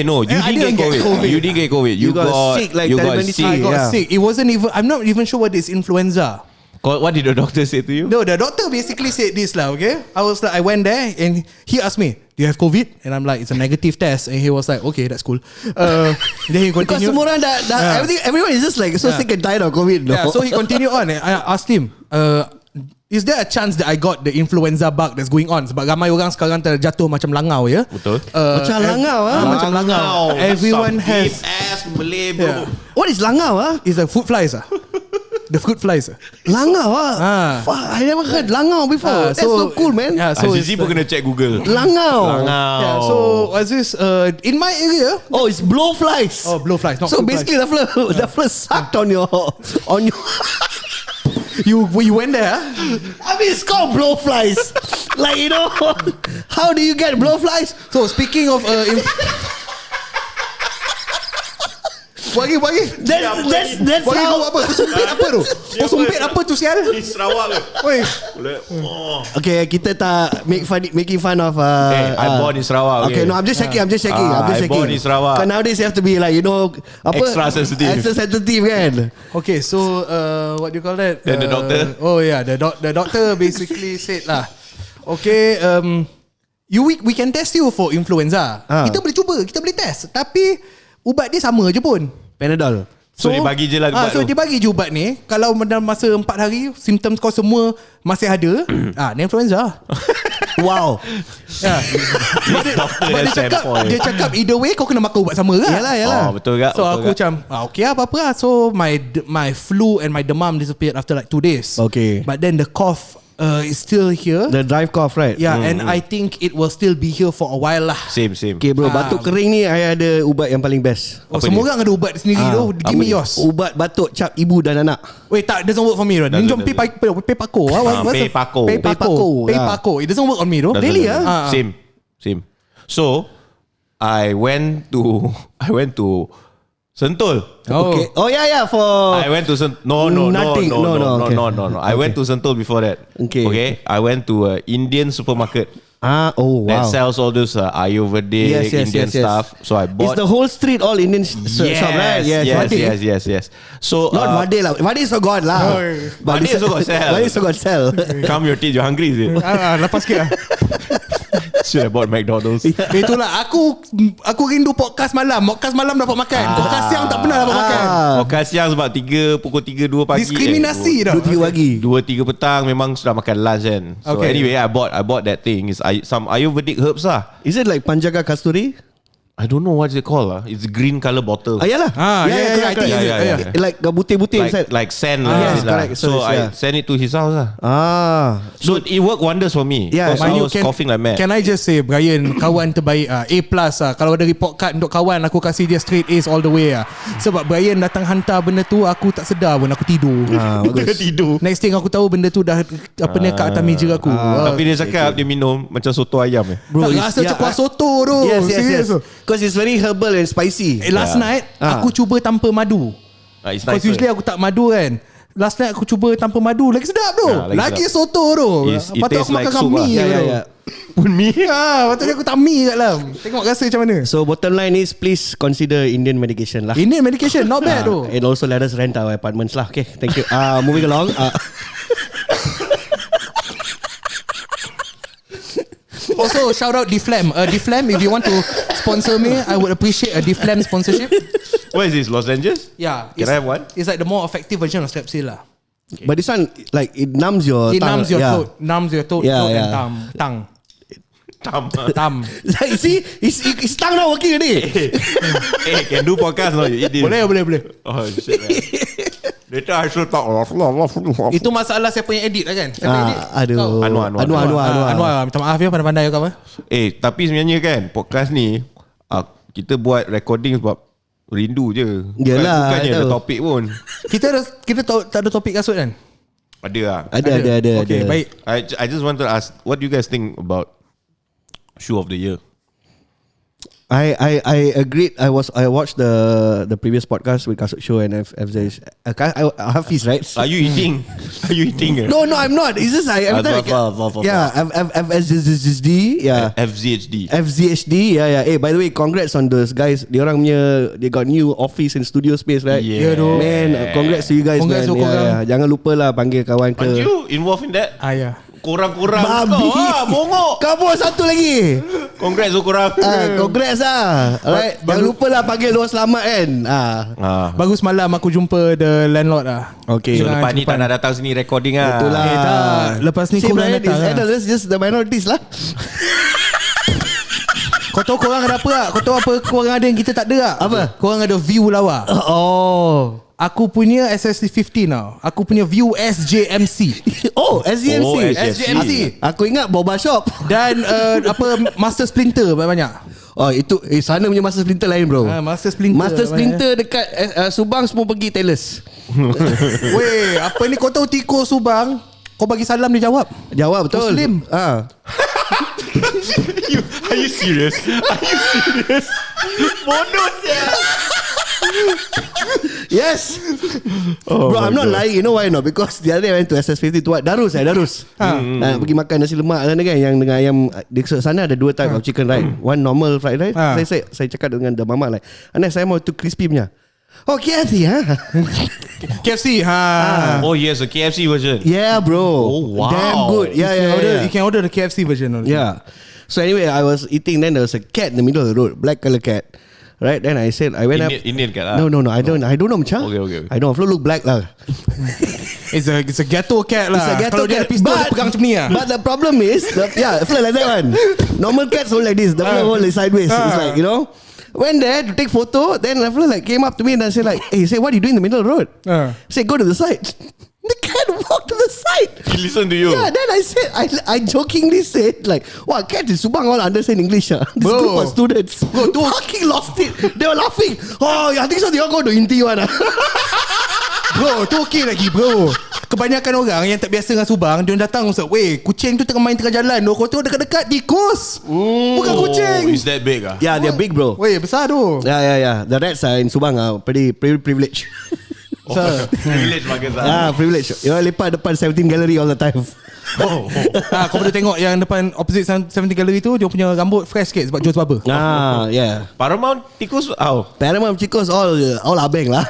S3: No, you didn't get COVID. You didn't get COVID. You got
S2: sick like
S3: you got
S2: sick.
S1: I got sick. It wasn't even. I'm not even sure what is influenza.
S3: What did the doctor say to you?
S1: No, the doctor basically said this lah. Okay, I went there and he asked me, "Do you have COVID?" And I'm like, "It's a negative test." And he was like, "Okay, that's cool." Then he continued.
S2: Because semua orang dah everyone is just like so sick and tired of COVID. No?
S1: Yeah, so he continued on. And I asked him, is there a chance that I got the influenza bug that's going on? Sebab ramai orang sekarang terjatuh macam langau ya.
S3: Betul.
S2: Macam langau
S1: Macam langau. Everyone has
S3: ass Malay bro.
S2: What is langau
S1: It's a fruit flies The fruit flies
S2: Langau Fuck, I never heard langau before. That's so cool, man.
S1: Yeah, so
S3: Azizi pun kena check Google.
S2: Langau.
S1: Yeah, so was this in my area?
S2: Oh, it's blowflies.
S1: Oh, blowflies. Not
S2: so
S1: fruit
S2: basically
S1: flies.
S2: the flies sucked on your
S1: You went there?
S2: I mean, it's called blowflies. Like, you know, how do you get blowflies?
S1: So speaking of Bagi
S2: That's
S1: bagi
S2: how.
S1: kau apa? Kau sumpit apa tu? Kau sumpit apa tu sial?
S3: Di Sarawak ke?
S1: Oi.
S2: Okay, kita tak making fun of
S3: I born in Sarawak.
S2: Okay, no, I'm just checking.
S3: I born in Sarawak.
S2: Because nowadays you have to be like, you know, apa?
S3: Extra sensitive
S2: kan.
S1: Okay, so what do you call that?
S3: Then the doctor?
S1: Oh yeah, the doctor basically said lah. Okay, we can test you for influenza. Kita boleh cuba, kita boleh test. Tapi ubat dia sama je pun.
S2: Panadol.
S3: So dia bagi je lah ubat
S1: so
S3: tu.
S1: dia bagi je ubat ni. Kalau dalam masa 4 hari simptom kau semua masih ada, ni influenza.
S2: Wow.
S1: Dia cakap either way kau kena makan ubat sama kan?
S2: Yalah.
S3: Betul tak?
S1: So aku macam okay apa-apa lah. So my flu and my demam disappeared after like 2 days.
S2: Okay.
S1: But then the cough is still here.
S2: The drive cough, right?
S1: Yeah, and I think it will still be here for a while lah.
S3: Same.
S2: Okay bro, batuk kering ni I ada ubat yang paling best.
S1: Semua orang ada ubat sendiri tu. Give me yours.
S2: Ubat batuk cap ibu dan anak.
S1: Wait, tak, doesn't work for me. Ni jom pepako. Pepako. It doesn't work on me though.
S2: Really
S3: Same. So I went to Sentul.
S2: Okay. Oh yeah. For
S3: I went to No. I went to Sentul before that. Okay. I went to an Indian supermarket.
S2: Oh wow.
S3: That sells all those Ayurvedic Indian stuff. So I bought.
S2: It's the whole street all Indian shop, right?
S3: Yes. So
S2: not Vade lah. Vade so god lah.
S3: Vade so god sell.
S2: Vade so god sell.
S3: Come your teeth, you hungry is it?
S1: Lepas sikit lah.
S3: Should have bought McDonald's.
S1: Itulah aku rindu podcast malam. Podcast malam dapat makan. Podcast siang tak pernah dapat makan.
S3: Podcast siang sebab pukul 3-2 pagi.
S1: Diskriminasi dah.
S2: 2-3 pagi.
S3: 2-3 petang memang sudah makan lunch kan. So anyway, I bought that thing. It's some Ayurvedic herbs lah.
S2: Is it like Panjaga Kasturi?
S3: I don't know what's it called. It's green color bottle.
S2: Yalah.
S1: Yeah.
S2: Like butir-butir inside.
S3: Like sand.
S2: Yes, correct.
S3: So I send it to his house lah. So it worked wonders for me.
S2: Yeah,
S3: I was coughing like mad.
S1: Can I just say, Bryan, kawan terbaik A+. Kalau ada report card untuk kawan, aku kasih dia straight A's all the way Sebab Bryan datang hantar benda tu, aku tak sedar pun, aku tidur.
S3: Tidur.
S1: Next thing aku tahu benda tu dah kat atas meja aku.
S3: Tapi dia cakap dia minum macam soto ayam.
S1: Bro, rasa macam kuah soto tu.
S2: Yes. Because it's very herbal and spicy.
S1: Last night aku cuba tanpa madu. Because usually aku tak madu kan. Last night aku cuba tanpa madu, lagi sedap tu. Lagi soto tu. Patut aku makan mie.
S3: Pun mie.
S1: Patutnya aku tak mie kat dalam. Tengok rasa macam mana.
S2: So bottom line is, please consider Indian medication lah.
S1: Indian medication not bad tu.
S2: And also let us rent our apartments lah. Okay, thank you. Moving along.
S1: Also shout out Deflam. Deflam, if you want to sponsor me, I would appreciate a Deflam sponsorship.
S3: Where is this? Los Angeles?
S1: Yeah.
S3: Can I have one?
S1: It's like the more effective version of Strepsil lah.
S2: Okay. But this one, like, it numbs your tongue.
S1: Throat. Numbs your throat and tongue.
S2: Like, see, his tongue not working already.
S3: Hey, can do podcast no?
S1: Boleh.
S3: Oh shit, man. Later I should talk.
S1: Itu masalah siapa yang edit lah kan?
S2: Aduh.
S1: Anwar, minta maaf ya, pandai-pandai kau apa?
S3: Tapi sebenarnya kan podcast ni kita buat recording sebab rindu je.
S2: Yalah,
S3: bukannya ada topik pun.
S1: Kita tak ada topik kasut kan?
S3: Ada.
S1: Okay, baik.
S3: I just want to ask, what do you guys think about shoe of the year?
S2: I agreed. I watched the previous podcast with Kasut Show and FZ. Hafiz, right?
S3: Are you eating?
S2: No, I'm not. It's just FSHD. Yeah. FZHD. Yeah. Hey, by the way, congrats on those guys. They got new office and studio space, right?
S3: Yeah.
S2: Man, congrats to you guys, man. Yeah. Jangan lupa lah panggil kawan ke.
S3: Are you involved in that?
S1: Yeah.
S3: Korang-korang
S2: Babi.
S3: bongok.
S2: Kau pun satu lagi.
S3: Congrats korang.
S2: Congrats lah. Alright. Jangan lupa lah panggil luar selamat kan.
S1: Bagus malam aku jumpa the landlord lah.
S2: Okay.
S3: So lepas ni tak nak datang sini recording lah.
S2: Betul lah.
S1: Lepas ni korang datang lah.
S2: Let's just the minorities lah.
S1: Kau tahu korang ada apa tak? Kau tahu apa korang ada yang kita tak ada tak?
S2: Apa?
S1: Korang ada view lawa. Aku punya SSC15 tau. Aku punya view SJMC.
S2: SJMC. Aku ingat Boba Shop.
S1: Dan Master Splinter banyak.
S2: Itu sana punya Master Splinter lain bro.
S1: Master Splinter
S2: dekat Subang semua pergi Taylor's.
S1: Weh, apa ni kau tahu Tiko Subang? Kau bagi salam dia jawab.
S2: Jawab betul.
S1: Muslim.
S3: Are you serious? Bodoh dia.
S2: Yes. Bro, I'm not lying. You know why not? Because the other day I went to SS50 to what? Darus. Pergi makan nasi lemak sana kan, yang dengan ayam. Di sana ada 2 type of chicken, right? One normal fried rice. Saya cakap dengan the mama like, Anas, saya mau tu crispy punya. Oh, KFC
S1: KFC
S3: Oh yes, a KFC version.
S2: Yeah bro.
S3: Oh wow,
S2: damn good. Yeah.
S1: You can order the KFC version also.
S2: Yeah. So anyway, I was eating, then there was a cat in the middle of the road, black color cat. Right, then I said, I went
S3: Indian cat lah.
S2: No, I don't know macam.
S3: Okay.
S2: I don't look black lah.
S1: It's a ghetto cat lah.
S2: It's a ghetto cat.
S1: Pistol dia pegang macam ni lah.
S2: But the problem is, I feel like that one. Normal cats hold like this. The one hold sideways. It's like, you know. Went there to take photo. Then I feel like came up to me and I said like, hey, what are you doing in the middle of the road? I said, go to the side. The cat walked to the side.
S3: He listened to you.
S2: Yeah, then I said, I jokingly said like, wow, cats in Subang all understand English. This group of students fucking lost it. They were laughing. Oh, I think so. They all go to Inti one.
S1: Bro, tu okay lagi bro. Kebanyakan orang yang tak biasa dengan Subang, dia datang ustaz, weh, kucing tu tengah main tengah jalan. Kau tengok dekat-dekat tikus. Bukan kucing.
S3: Is that big ah?
S2: Yeah, they're big bro.
S1: Weh, besar tu.
S2: Yeah. The rats in Subang are pretty privileged.
S3: Privilege bagus lah.
S2: Privilege. You lepak depan 17 Gallery all the time.
S1: Kau boleh tengok yang depan opposite 17 Gallery tu, dia punya rambut fresh sikit sebab Joe's Barber.
S2: Yeah.
S3: Paramount tikus
S2: Paramount tikus all abeng lah.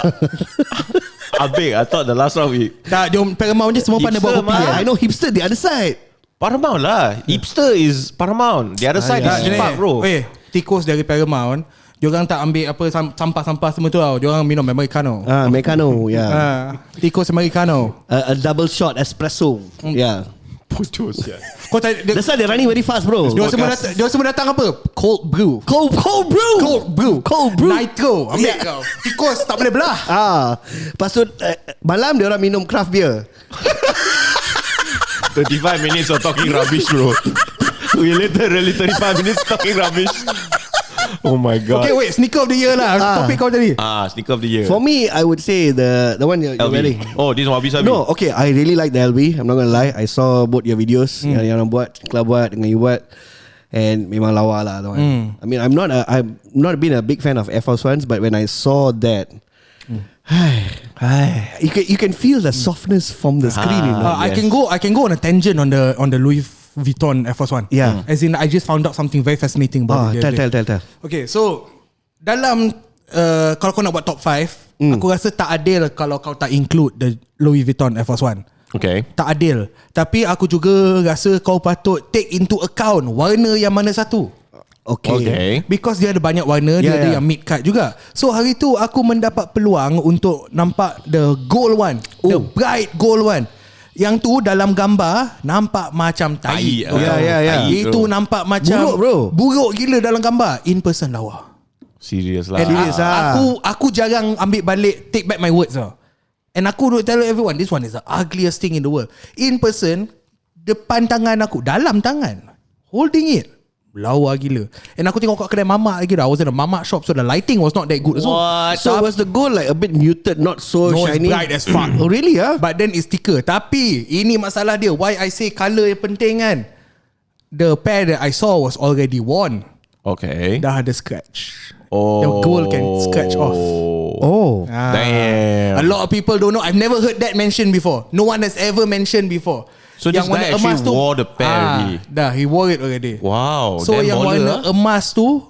S3: Abeng, I thought the last one
S1: Tak, dia Paramount je semua pandai buat kopi.
S2: I know hipster the other side.
S3: Paramount lah. Hipster is Paramount. The other side is Park bro.
S1: Weh, tikus dari Paramount, diorang tak ambil apa sampah-sampah semua tu tau. Diorang minum Americano.
S2: Americano, yeah.
S1: Tikus Americano.
S2: A double shot espresso. Yeah.
S3: Putus ya.
S2: That's why they're running very fast, bro.
S1: Dia semua datang apa? Cold brew.
S2: Cold brew.
S1: Nitro. Ambil kau. Tikus tak boleh belah.
S2: Lepas tu malam dia orang minum craft beer.
S3: 35 minutes of talking rubbish, bro. We literally 35 minutes talking rubbish. Oh my god.
S1: Okay, wait. Sneaker of the year lah. Topik kau tadi.
S3: Sneaker of the year.
S2: For me, I would say the one you're wearing.
S3: Oh, this one wabi-sabi.
S2: No, okay. I really like the LV. I'm not gonna lie. I saw both your videos yang orang buat, Club buat dengan you buat, and memang lawa lah. I mean, I'm not been a big fan of Air Force Ones, but when I saw that, you can feel the softness from the screen. You know?
S1: I can go on a tangent on the Louis Vuitton Air Force One.
S2: Yeah.
S1: As in, I just found out something very fascinating about it.
S2: Tell.
S1: Okay, so dalam kalau kau nak buat top 5, aku rasa tak adil kalau kau tak include the Louis Vuitton Air Force One.
S3: Okay.
S1: Tak adil. Tapi aku juga rasa kau patut take into account warna yang mana satu.
S2: Okay.
S1: Because dia ada banyak warna, dia ada yang mid cut juga. So hari tu aku mendapat peluang untuk nampak the gold one, the bright gold one. Yang tu dalam gambar nampak macam tai.
S2: Ya.
S1: Itu nampak macam buruk gila dalam gambar. In person lawa.
S3: Serious lah.
S1: Aku jarang ambil balik, take back my words lah. And aku tell everyone, this one is the ugliest thing in the world. In person, depan tangan aku, dalam tangan, holding it, lawa gila. And aku tengok kat kedai mamak lagi dah. I was in a mamak shop, so the lighting was not that good.
S2: So was the gold like a bit muted, not so shiny?
S1: No, it's bright as fuck.
S2: Oh really
S1: But then it's thicker. Tapi ini masalah dia. Why I say colour yang penting kan. The pair that I saw was already worn.
S3: Okay.
S1: Dah ada scratch. The gold can scratch off.
S3: Damn.
S1: A lot of people don't know. I've never heard that mentioned before. No one has ever mentioned before.
S3: So this guy actually wore the pair already.
S1: Dah, he wore it already.
S3: Wow.
S1: So yang warna emas tu,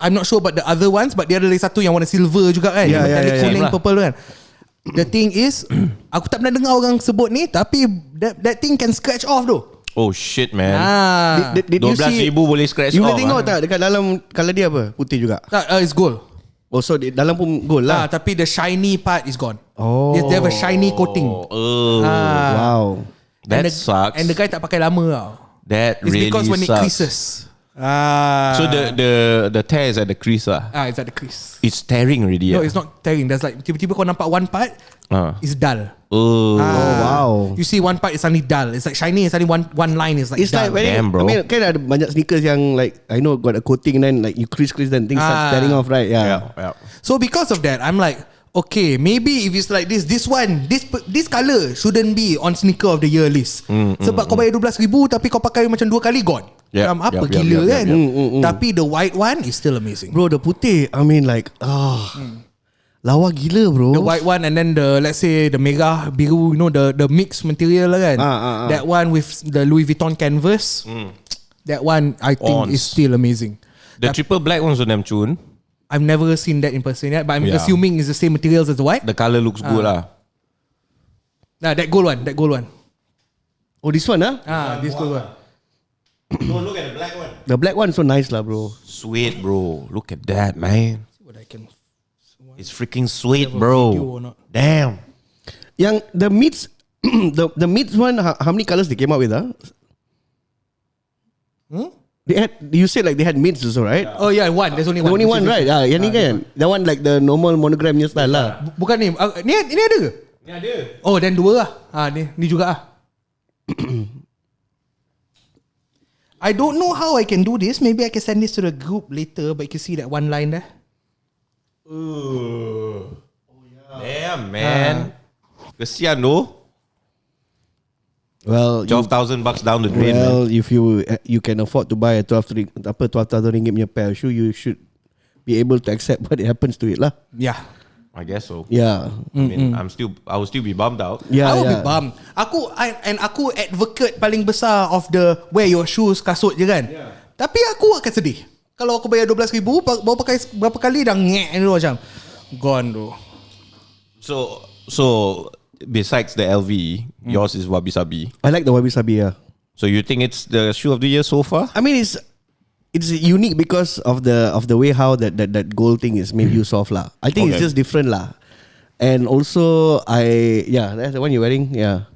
S1: I'm not sure about the other ones, but dia ada lagi satu yang warna silver juga kan. Kuning purple kan. The thing is, aku tak pernah dengar orang sebut ni, tapi that thing can scratch off tu.
S3: Oh shit man.
S2: Did you see
S3: 12,000 boleh scratch off.
S2: You boleh tengok tak dekat dalam color dia apa? Putih juga.
S1: It's gold.
S2: Oh, so dalam pun gold lah.
S1: Tapi the shiny part is gone. They have a shiny coating.
S2: Wow.
S3: That sucks.
S1: And the guy tak pakai lama tau.
S3: That
S1: it's
S3: really
S1: because when
S3: sucks.
S1: it creases.
S3: So the tear is at the crease lah.
S1: It's at the crease.
S3: It's tearing already.
S1: No, it's not tearing. There's like tiba-tiba kau nampak one part is dull.
S2: Wow.
S1: You see one part is suddenly dull. It's like shiny and suddenly one line is like
S2: it's
S1: dull.
S2: Like
S3: damn, bro.
S2: I mean, kan ada banyak sneakers yang like I know got a coating and then like you crease then things start tearing off, right? Yeah.
S1: So because of that, I'm like, okay, maybe if it's like this color shouldn't be on sneaker of the year list. Sebab kau bayar 12,000 tapi kau pakai macam 2 kali gone. Apa gila kan. Tapi the white one is still amazing.
S2: Bro, the putih, I mean like lawa gila bro.
S1: The white one and then the, let's say the merah biru, you know, the mixed material lah kan. That one with the Louis Vuitton canvas, that one I think is still amazing.
S3: The triple black ones on them tune.
S1: I've never seen that in person yet, but I'm assuming it's the same materials as the white.
S3: The color looks good lah.
S1: That gold one.
S2: Oh, this one
S1: this gold one.
S3: No, look at the black one.
S2: The black one so nice lah bro.
S3: Sweet bro. Look at that man.
S1: See what I can.
S3: It's freaking sweet bro. Damn.
S2: Yang the mids the mids one, how many colors they came out with? They had, you said like they had mids also, right?
S1: Oh yeah, one. There's only one.
S2: Only one, right? Yang ni kan. That one like the normal monogramnya style lah.
S1: Bukan ni. Ni ada ke?
S3: Ni ada.
S1: Oh, then dua lah. Ni juga lah. I don't know how I can do this. Maybe I can send this to the group later, but you can see that one line there.
S3: Damn man. Kesian tu.
S2: Well,
S3: $12,000 down the drain.
S2: Well, if you can afford to buy a 12,000 ringgit punya pair of shoe, you should be able to accept what happens to it lah.
S1: Yeah.
S3: I guess so.
S2: Yeah.
S3: I mean, I will still be bummed out.
S2: Yeah,
S1: I will be bummed. Aku advocate paling besar of the wear your shoes kasut je kan. Yeah. Tapi aku akan sedih kalau aku bayar 12,000 baru pakai berapa kali dah ngek dulu macam gone tu.
S3: So besides the LV, yours is wabi-sabi.
S2: I like the wabi-sabi, yeah.
S3: So you think it's the shoe of the year so far?
S2: I mean, it's unique because of the way how that gold thing is made use of lah. I think it's just different lah. And also that's the one you're wearing. Yeah,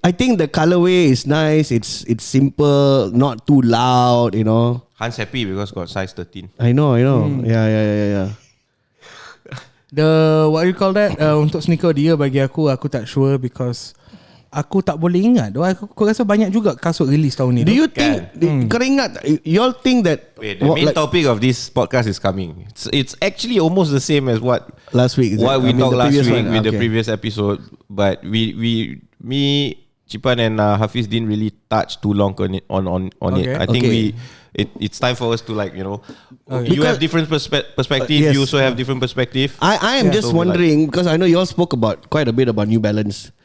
S2: I think the colorway is nice. It's simple, not too loud. You know.
S3: Hans happy because got size 13.
S2: I know. Yeah.
S1: The what you call that? Untuk sneaker dia bagi aku tak sure because aku tak boleh ingat. Aku rasa banyak juga kasut release tahun ni.
S2: Do you think? Kau ingat? You all think that?
S3: Wait, the main topic of this podcast is coming. It's actually almost the same as what
S2: last week.
S3: What we talked last week with the previous episode, but me, Chipan and Hafiz didn't really touch too long on it. I think it's time for us to you have different perspective.
S2: Yes.
S3: You also have different perspective.
S2: I am just wondering because I know you all spoke about quite a bit about New Balance.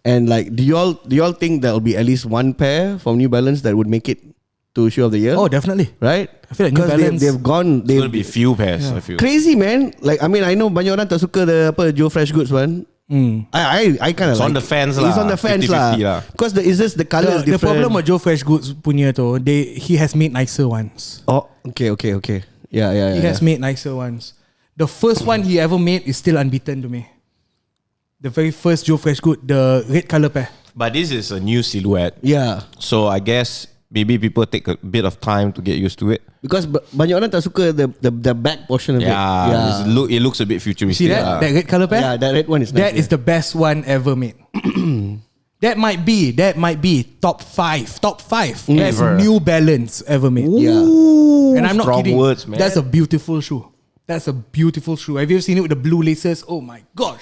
S2: And do you all think there will be at least one pair from New Balance that would make it to shoe of the year?
S1: Oh, definitely.
S2: Right?
S1: I feel like New Balance
S2: they've gone.
S3: There's going to be few pairs. I feel
S2: crazy, man. I know banyak orang tak suka the Joe Fresh Goods one. I kind of
S3: on the fans lah.
S2: He's on the fans lah. Because it's just the color is different.
S1: The problem with Joe Fresh Goods punya tu, he has made nicer ones.
S2: Oh, okay. Yeah.
S1: He has made nicer ones. The first one he ever made is still unbeaten to me. The very first Joe Fresh Good, the red color pair.
S3: But this is a new silhouette.
S2: Yeah.
S3: So I guess maybe people take a bit of time to get used to it.
S2: Because banyak orang tak suka the back portion of it.
S3: Yeah. It looks a bit futuristic.
S1: See that? That red color pair?
S2: Yeah, that red one is nice.
S1: That is the best one ever made. That might be top 5. That's New Balance ever made.
S2: Yeah.
S1: And I'm not kidding.
S3: Words, man.
S1: That's a beautiful shoe. Have you ever seen it with the blue laces? Oh my gosh.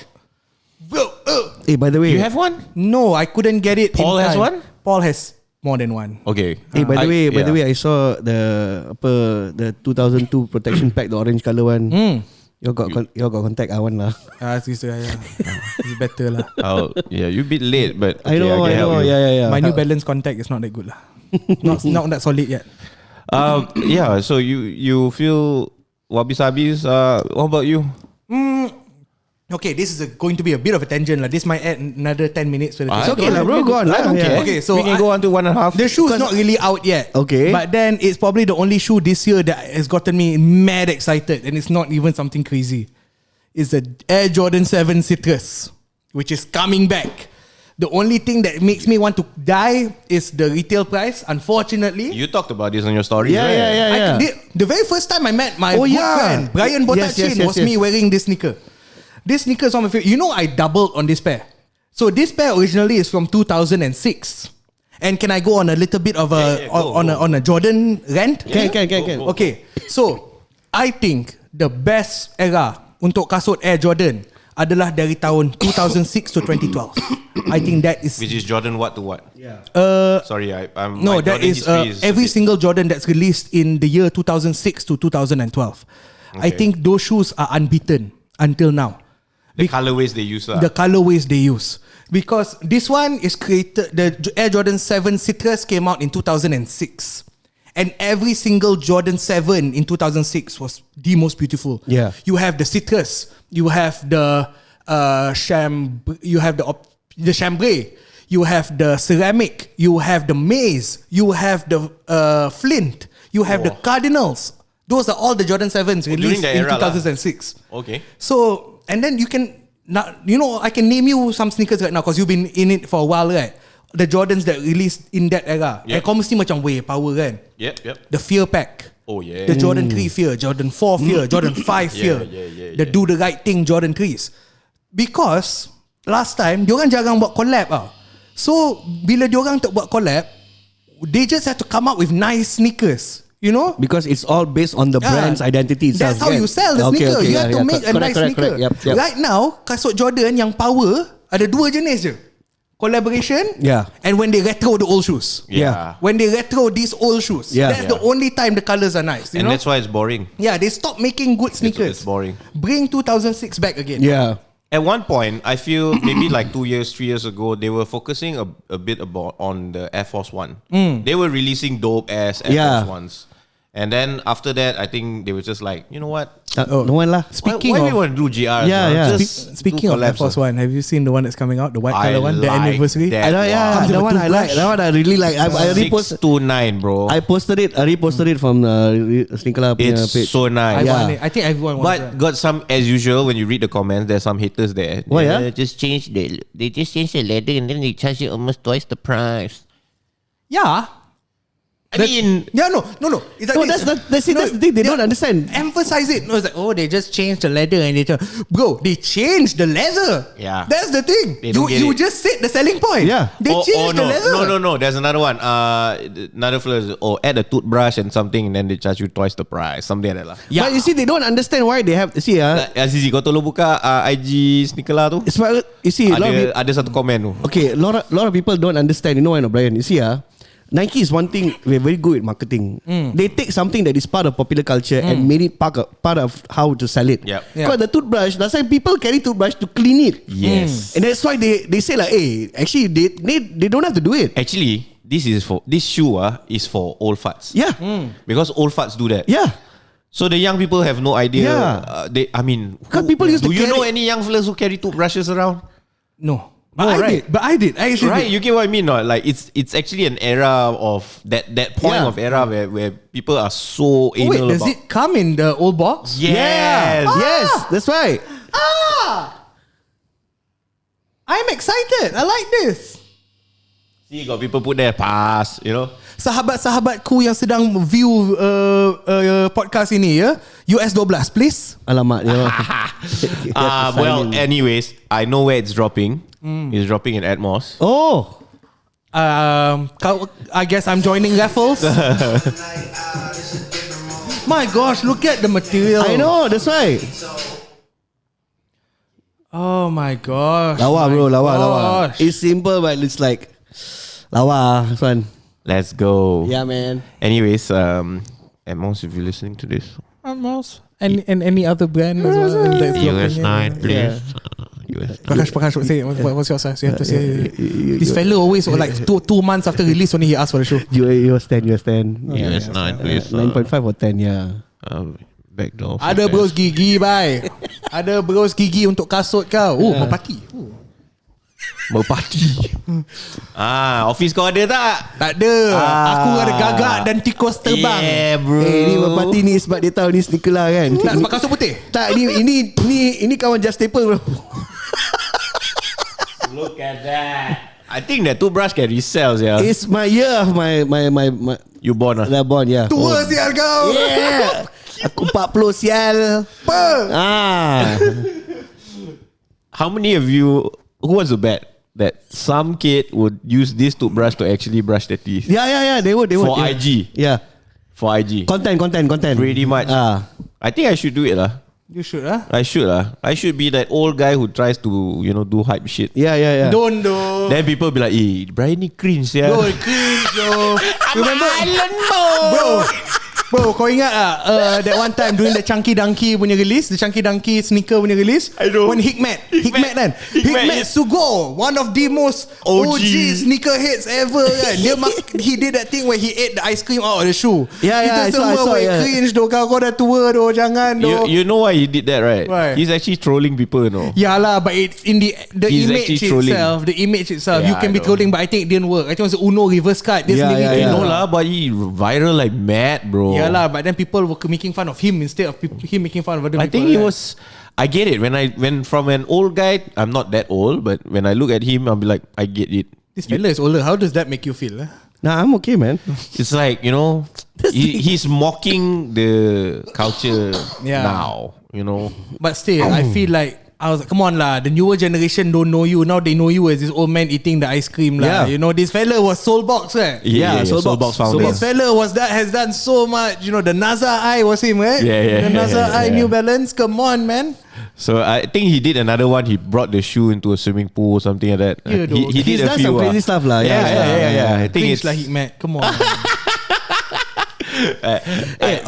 S2: Hey, by the way,
S3: you have one?
S1: No, I couldn't get it.
S3: Paul has one?
S1: Paul has more than one.
S3: Okay.
S2: Hey, by the way, I saw the 2002 protection pack, the orange color one. You got contact Awan lah.
S1: It's better lah.
S3: Oh, yeah, you a bit late, but okay,
S2: I know. Yeah.
S1: My New Balance contact is not that good lah. not that solid yet.
S3: Yeah. So you feel wabi-sabis. What about you?
S1: Okay, this is going to be a bit of a tangent lah. This might add another 10 minutes.
S2: It's okay lah, bro. Go on lah.
S1: Okay, so
S3: we can go on to 1.5.
S1: The shoe is not really out yet.
S2: Okay.
S1: But then it's probably the only shoe this year that has gotten me mad excited, and it's not even something crazy. It's the Air Jordan 7 Citrus, which is coming back. The only thing that makes me want to die is the retail price. Unfortunately,
S3: You talked about this on your story, right?
S2: Yeah.
S1: The very first time I met my good friend Bryan was me wearing this sneaker. This sneaker is on my favorite. You know, I doubled on this pair. So this pair originally is from 2006. And can I go on a little bit of on a Jordan rant?
S2: Can.
S1: Okay. So I think the best era untuk kasut Air Jordan adalah dari tahun 2006 to 2012. I think that is
S3: Which is Jordan what to what?
S2: Yeah.
S3: Sorry, I'm
S1: no, that is every single Jordan that's released in the year 2006 to 2012. I think those shoes are unbeaten until now.
S3: The colorways they use.
S1: The colorways they use. Because this one is created, the Air Jordan 7 Citrus came out in 2006. And every single Jordan 7 in 2006 was the most beautiful.
S2: Yeah.
S1: You have the Citrus, you have the the chambray, you have the ceramic, you have the maize, you have the flint, you have the cardinals. Those are all the Jordan 7s released in 2006.
S3: Okay.
S1: So, and then you can, I can name you some sneakers right now because you've been in it for a while, right? The Jordans that released in that era. And kau mesti macam way power kan?
S3: Yep.
S1: The Fear Pack.
S3: Oh yeah.
S1: The Jordan 3 Fear, Jordan 4 Fear, Jordan 5 Fear. The Do The Right Thing Jordan 3s. Because last time, diorang jarang buat collab tau. So, bila diorang tak buat collab, they just have to come up with nice sneakers. You know?
S2: Because it's all based on the brand's identity itself.
S1: That's how you sell the sneaker. You have to make a nice sneaker.
S2: Yep.
S1: Right now, kasut Jordan yang power ada dua jenis je. Collaboration and when they retro the old shoes.
S2: Yeah.
S1: When they retro these old shoes. That's the only time the colors are nice. You know?
S3: That's why it's boring.
S1: Yeah, they stopped making good sneakers.
S3: It's boring.
S1: Bring 2006 back again.
S2: Yeah.
S3: At one point, I feel maybe like 2 years, 3 years ago, they were focusing a bit about on the Air Force One. They were releasing dope ass Air Force Ones. And then after that, I think they were just like, you know what?
S2: No one lah.
S3: Why we want to do GR?
S1: Speaking of Air Force One, have you seen the one that's coming out, the white color one, the anniversary?
S2: That one I like. That one I really like. I reposted
S3: 629, bro.
S2: I reposted it from SneakerLAH page.
S3: It's so nice.
S1: I think everyone wants
S3: But got some, as usual, when you read the comments, there's some haters there.
S2: Why?
S3: They just changed the leather and then they charge you almost twice the price.
S1: Yeah.
S3: I mean,
S1: no. It's like
S2: that's the thing. They don't understand.
S1: Emphasize it. No, it's like, they just changed the leather and they changed the leather.
S3: Yeah,
S1: that's the thing. You just said the selling point.
S2: Yeah,
S1: they changed the leather.
S3: No. There's another one. Another fella is, add a toothbrush and something, and then they charge you twice the price. Something like that lah.
S2: Yeah. But you see, they don't understand why they have. See,
S3: Azizi, kau tolong buka IG SneakerLAH tu.
S2: You see,
S3: ada satu komen tu.
S2: Okay, a lot of people don't understand. You know why, Bryan? You see, Nike is one thing, we're very good at marketing. They take something that is part of popular culture and made it part of how to sell it. Because the toothbrush, last time people carry toothbrush to clean it.
S3: Yes.
S2: And that's why they say like, hey, actually they don't have to do it.
S3: Actually, this shoe is for old farts.
S2: Yeah.
S3: Because old farts do that.
S2: Yeah.
S3: So the young people have no idea.
S2: Yeah.
S3: People used to carry. Do you know any young fellas who carry toothbrushes around?
S1: No. But I did. I actually
S3: right,
S1: did.
S3: you get what I mean? Not like it's actually an era of that point of era where people are so anal
S1: does it come in the old box?
S3: Yes.
S2: Yes, that's right.
S1: I'm excited. I like this.
S3: See, got people put there pass, you know.
S1: Sahabat-sahabatku yang sedang view podcast ini ya, US 12 please.
S2: Alamak dia.
S3: Well, anyways, I know where it's dropping. It's dropping in Atmos.
S2: Oh.
S1: I guess I'm joining Raffles. My gosh, look at the material.
S2: I know, that's right.
S1: Oh my gosh.
S2: Lawa bro, lawa. It's simple but it's like lawa, fun.
S3: Let's go.
S2: Yeah, man.
S3: Anyways, Atmos, if you're listening to this,
S1: Atmos and any other brand as well.
S3: US9, please.
S1: Prakash, what's your size? You have to say. This fellow always like 2 months after release only he asked for the show.
S2: US 10.
S3: US9, please.
S2: 9.5 or 10, yeah.
S3: Backdoor.
S1: Ada bros gigi, bye. Ada bros gigi untuk kasut kau. Merpati.
S3: Office kau ada tak?
S1: Tak ada. Aku ada gagak dan tikus terbang.
S3: Yeah, bro.
S2: Ni merpati ni sebab dia tahu ni SneakerLAH kan.
S1: Tak sebab kasut putih.
S2: Tak, ini kawan Just Staple bro.
S3: Look at that. I think that toothbrush can resell, yeah.
S2: It's my year of my
S3: you born lah.
S2: Dah born, yeah.
S1: Tua sial kau.
S2: Yeah. Aku 40 sial.
S3: How many of you, who wants to bet that some kid would use this toothbrush to actually brush their teeth?
S2: Yeah. They would.
S3: For IG.
S2: Yeah.
S3: For IG.
S2: Content.
S3: Pretty much. I think I should do it lah.
S1: You should lah.
S3: I should be that old guy who tries to, do hype shit.
S2: Yeah.
S1: Don't.
S3: Then people be like, Bryan ni cringe ya.
S1: Bro, cringe yo. Remember? Bro, kau ingat that one time during the Chunky Donkey punya release, the Chunky Donkey sneaker punya release,
S3: I know.
S1: when Hikmet kan, Hikmet Sugo, one of the most OG sneaker heads ever kan. He did that thing where he ate the ice cream out of the shoe.
S2: Yeah,
S1: kita semua cringe doh, kau dah tua doh, jangan doh.
S3: You know why he did that, right?
S1: Why?
S3: He's actually trolling people,
S1: Yalah, but it's in the image itself. The image itself, you can be trolling, but I think it didn't work. I think it was the Uno reverse cut.
S3: No lah, but he viral like mad, bro.
S1: Yeah lah, but then people were making fun of him instead of him making fun of other people.
S3: I think he was. I get it. When from an old guy, I'm not that old, but when I look at him, I'll be like, I get it.
S1: This fella is older. How does that make you feel?
S2: Nah, I'm okay, man.
S3: It's like, he's mocking the culture now.
S1: But still, I feel like I was like, come on lah, the newer generation don't know you. Now they know you as this old man eating the ice cream lah. This fella was Soulbox, right?
S3: Yeah, Soulbox founder.
S1: This fella has done so much. The NASA Eye was him, right?
S3: Yeah.
S1: The NASA Eye New Balance. Come on, man.
S3: So I think he did another one. He brought the shoe into a swimming pool or something like that.
S2: He's done some crazy stuff lah.
S3: Yeah. I think it's
S1: like Hikmet. Come on.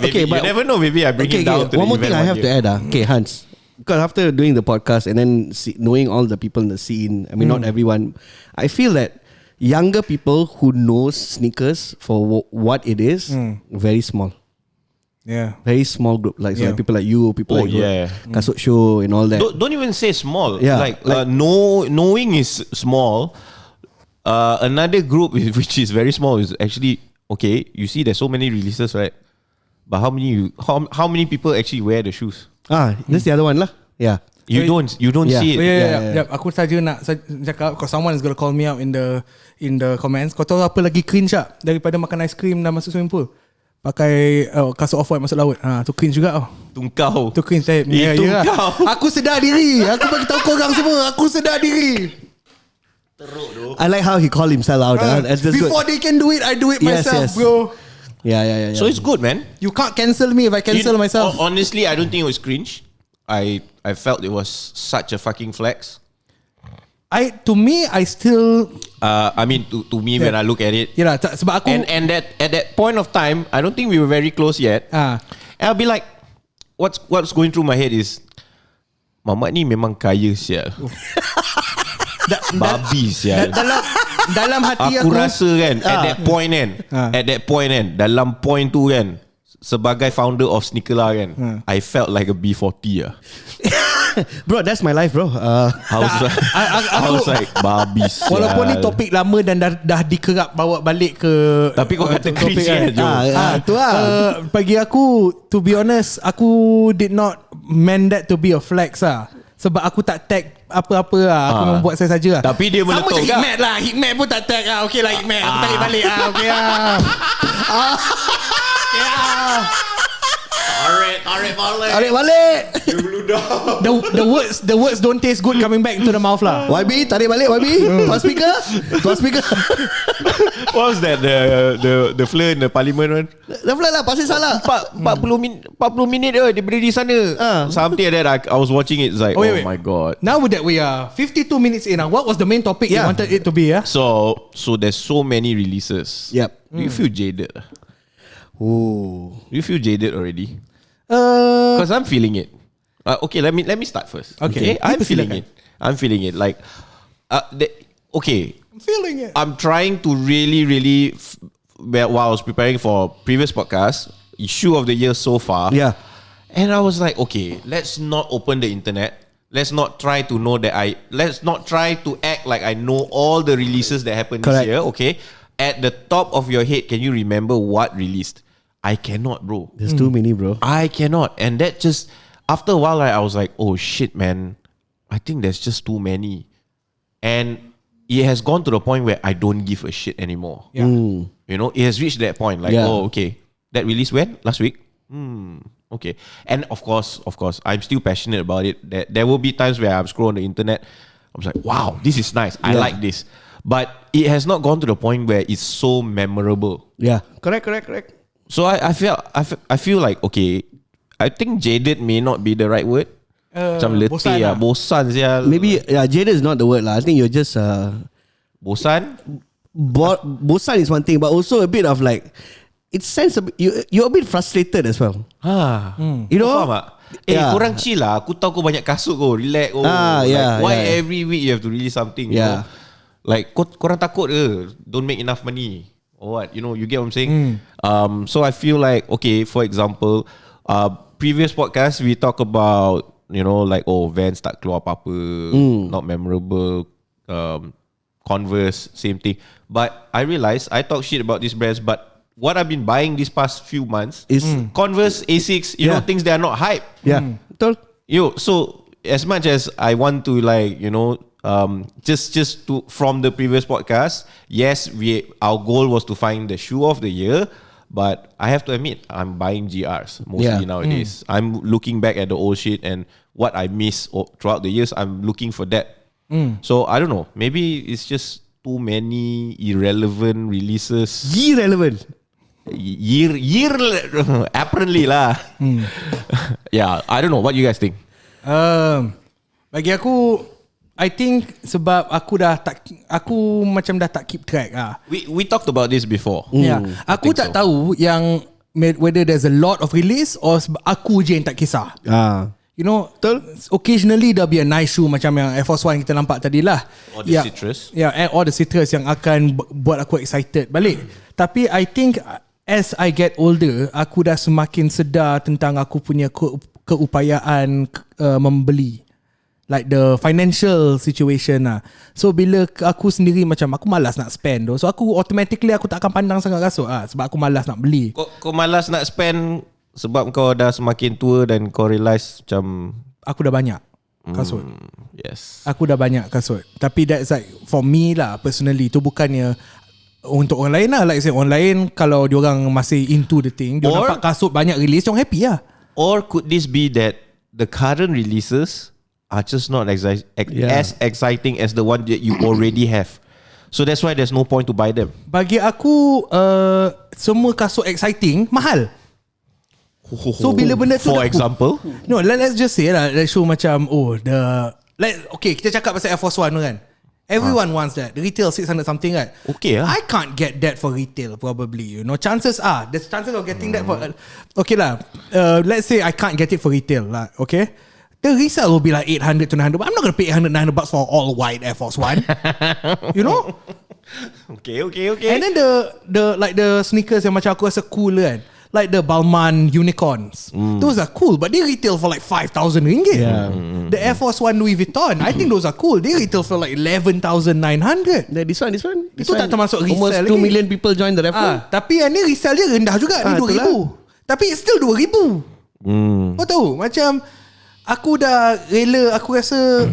S3: Okay, but you never know. Maybe I bring him down to
S2: one more thing I have to add. Okay, Hans. Because after doing the podcast and then knowing all the people in the scene, I mean, not everyone, I feel that younger people who knows sneakers for what it is, very small.
S1: Yeah.
S2: Very small group, like so people like you, people like Kasut Show and all that.
S3: Don't even say small.
S2: Yeah,
S3: like knowing is small. Another group which is very small is actually okay. You see, there's so many releases, right? But how many people actually wear the shoes?
S2: That's the other one lah. Yeah.
S3: You don't see it.
S1: Yeah. Aku saja nak cakap, because someone is gonna call me out in the comments. Kau tahu apa lagi cringe tak daripada makan ice cream dan masuk swimming pool? Pakai kasut off-white masuk laut. Tu cringe juga tau.
S3: Tungkau.
S1: Tu cringe type.
S3: Tungkau.
S1: Aku sedar diri. Aku bagi tahu korang semua, aku sedar diri.
S3: Teruk tu.
S2: I like how he call himself out.
S1: Before they can do it, I do it myself, bro.
S2: Yeah.
S3: So it's good, man.
S1: You can't cancel me if I cancel myself.
S3: Honestly, I don't think it was cringe. I felt it was such a fucking flex.
S1: To me, I still.
S3: I mean, to me, when I look at it,
S1: sebab aku
S3: and at that point of time, I don't think we were very close yet. And I'll be like, what's going through my head is, Mamat ni memang kaya sial. Babi sial.
S1: Dalam hati
S3: aku rasa kan, at that point kan, dalam point tu kan, sebagai founder of SneakerLAH kan, I felt like a B40 lah.
S2: Bro, that's my life, bro.
S3: I was like babi sial.
S1: Walaupun ni topik lama dan dah dikerap bawa balik ke,
S3: tapi kau kata cringe kan,
S2: tu lah.
S1: Bagi aku, to be honest, aku did not meant that to be a flex lah. Sebab aku tak tag apa-apa lah. Aku membuat saya saja lah.
S3: Tapi dia meletup
S1: sama Hikmat lah. Hikmat pun tak tag lah. Okay lah Hikmat, aku tarik balik lah. Okay lah.
S3: Tarik balik. Dia meludah.
S1: The words don't taste good coming back into the mouth lah.
S2: YB, tarik balik YB. Tuan speaker.
S3: What was that? The flare in the parliament one?
S2: The flare lah, pasti salah.
S3: 40 minit dia berdiri sana. Something like that. I was watching it. It's like, wait. My god.
S1: Now that we are 52 minutes in, what was the main topic you wanted it to be?
S3: So there's so many releases.
S2: Yep.
S3: Do you feel jaded?
S2: Do
S3: you feel jaded already? Because I'm feeling it. Okay, let me start first.
S1: Okay.
S3: I'm feeling it. Like, okay.
S1: I'm feeling it.
S3: I'm trying to really, while I was preparing for previous podcast, issue of the year so far.
S2: Yeah.
S3: And I was like, okay, let's not open the internet. Let's not try to know let's not try to act like I know all the releases that happened this year. Okay. At the top of your head, can you remember what released? I cannot, bro.
S2: There's too many, bro.
S3: I cannot. And that just, after a while, I was like, oh shit, man. I think there's just too many. And it has gone to the point where I don't give a shit anymore.
S1: Yeah.
S3: You know, it has reached that point. Like, okay. That release when? Last week? Okay. And of course, I'm still passionate about it. There will be times where I'm scrolling on the internet. I was like, wow, this is nice. I like this. But it has not gone to the point where it's so memorable.
S2: Yeah. Correct.
S3: So I feel like, okay, I think jaded may not be the right word. Macam letih lah. Bosan sial.
S2: Maybe jaded is not the word lah. I think you're just
S3: bosan.
S2: Bosan is one thing, but also a bit of like, it sense you're a bit frustrated as well. You know?
S3: Faham tak? Korang chill lah. Aku tahu kau banyak kasut kau. Relax. Why every week you have to release something? You know? Like korang takut ke don't make enough money or what? You know, you get what I'm saying? So I feel like, okay, for example, previous podcast we talk about, you know, like, Vans tak keluar apa-apa, not memorable, Converse, same thing. But I realized I talk shit about these brands, but what I've been buying these past few months is Converse, Asics, you know, things that are not hype. So as much as I want to, like, you know, just to from the previous podcast, yes, our goal was to find the shoe of the year, but I have to admit I'm buying GRs mostly nowadays. I'm looking back at the old shit and what I miss throughout the years. I'm looking for that. So I don't know. Maybe it's just too many irrelevant releases.
S2: Irrelevant.
S3: Year apparently lah. Yeah, I don't know. What you guys think?
S1: Bagi aku, I think sebab aku macam dah tak keep track lah.
S3: We talked about this before.
S1: Aku tak tahu yang whether there's a lot of release or aku je yang tak kisah. You know, occasionally there'll be a nice shoe macam yang Air Force One kita nampak tadi lah.
S3: All the citrus.
S1: And all the citrus yang akan buat aku excited balik. Tapi I think as I get older, aku dah semakin sedar tentang aku punya keupayaan membeli. Like the financial situation lah. So bila aku sendiri macam aku malas nak spend tu, so aku automatically aku tak akan pandang sangat kasut lah, sebab aku malas nak beli.
S3: Kau malas nak spend sebab kau dah semakin tua dan kau realise macam
S1: aku dah banyak kasut.
S3: Yes.
S1: Aku dah banyak kasut. Tapi that's like for me lah personally, tu bukannya untuk orang lain lah. Like say orang lain kalau diorang masih into the thing, dia nampak kasut banyak release, diorang happy lah.
S3: Or could this be that the current releases are just not as exciting as the one that you already have. So that's why there's no point to buy them.
S1: Bagi aku semua kasut exciting mahal. So bila benda tu
S3: for example,
S1: no, let's just say lah, let's show macam okay, kita cakap pasal Air Force One tu kan. Everyone wants that. The retail 600 something right?
S3: Okay lah.
S1: I can't get that for retail probably. You know, chances are there's chances of getting that for okay lah. Let's say I can't get it for retail lah. Okay, the resale will be like 800 to 900, but I'm not going to pay 800, 900 bucks for all white Air Force One. You know?
S3: Okay.
S1: And then the sneakers yang macam aku rasa cool kan, like the Balmain unicorns. Those are cool, but they retail for like 5,000 ringgit. The Air Force One Louis Vuitton, I think those are cool. They retail for like 11,900.
S2: This one.
S1: Itu tak termasuk resale
S2: almost 2
S1: lagi.
S2: million people join the raffle.
S1: Tapi yang ni resale dia rendah juga, ni 2,000. Tapi it's still 2,000. Kau tahu, macam aku dah rela, aku rasa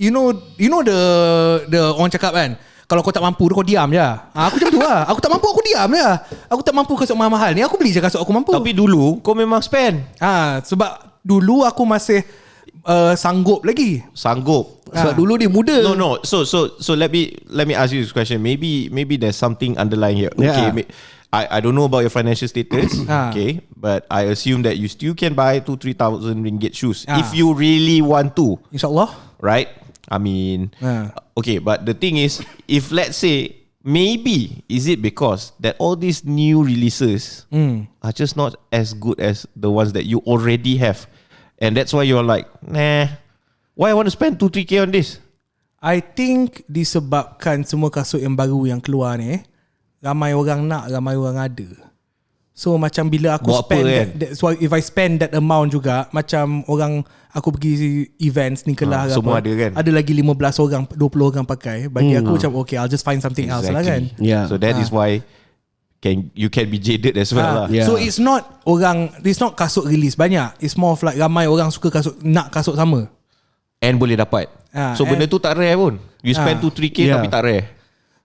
S1: you know the orang cakap kan, kalau kau tak mampu kau diam je. Aku macam tu lah. Aku tak mampu, aku diam je. Aku tak mampu kasut mahal-mahal ni, aku beli je kasut aku mampu.
S3: Tapi dulu kau memang spend.
S1: Sebab dulu aku masih sanggup lagi.
S2: Sebab dulu dia muda.
S3: No. So let me ask you this question. Maybe there's something underlying here. Okay. I don't know about your financial status, okay, but I assume that you still can buy 2,000-3,000 ringgit shoes if you really want to.
S1: InsyaAllah.
S3: Right? I mean, okay, but the thing is, if let's say, maybe, is it because that all these new releases are just not as good as the ones that you already have? And that's why you're like, nah, why I want to spend 2-3k on this?
S1: I think disebabkan semua kasut yang baru yang keluar ni, ramai orang nak, ramai orang ada. So macam bila aku spend that's why if I spend that amount juga, macam orang aku pergi event SneakerLAH
S3: semua ada kan,
S1: ada lagi 15 orang 20 orang pakai. Bagi aku macam okay, I'll just find something else lah kan.
S3: So that is why you can be jaded as well lah.
S1: So it's not kasut release banyak, it's more of like ramai orang suka kasut, nak kasut sama
S3: and boleh dapat. So benda tu tak rare pun. You spend 2-3k tapi tak rare.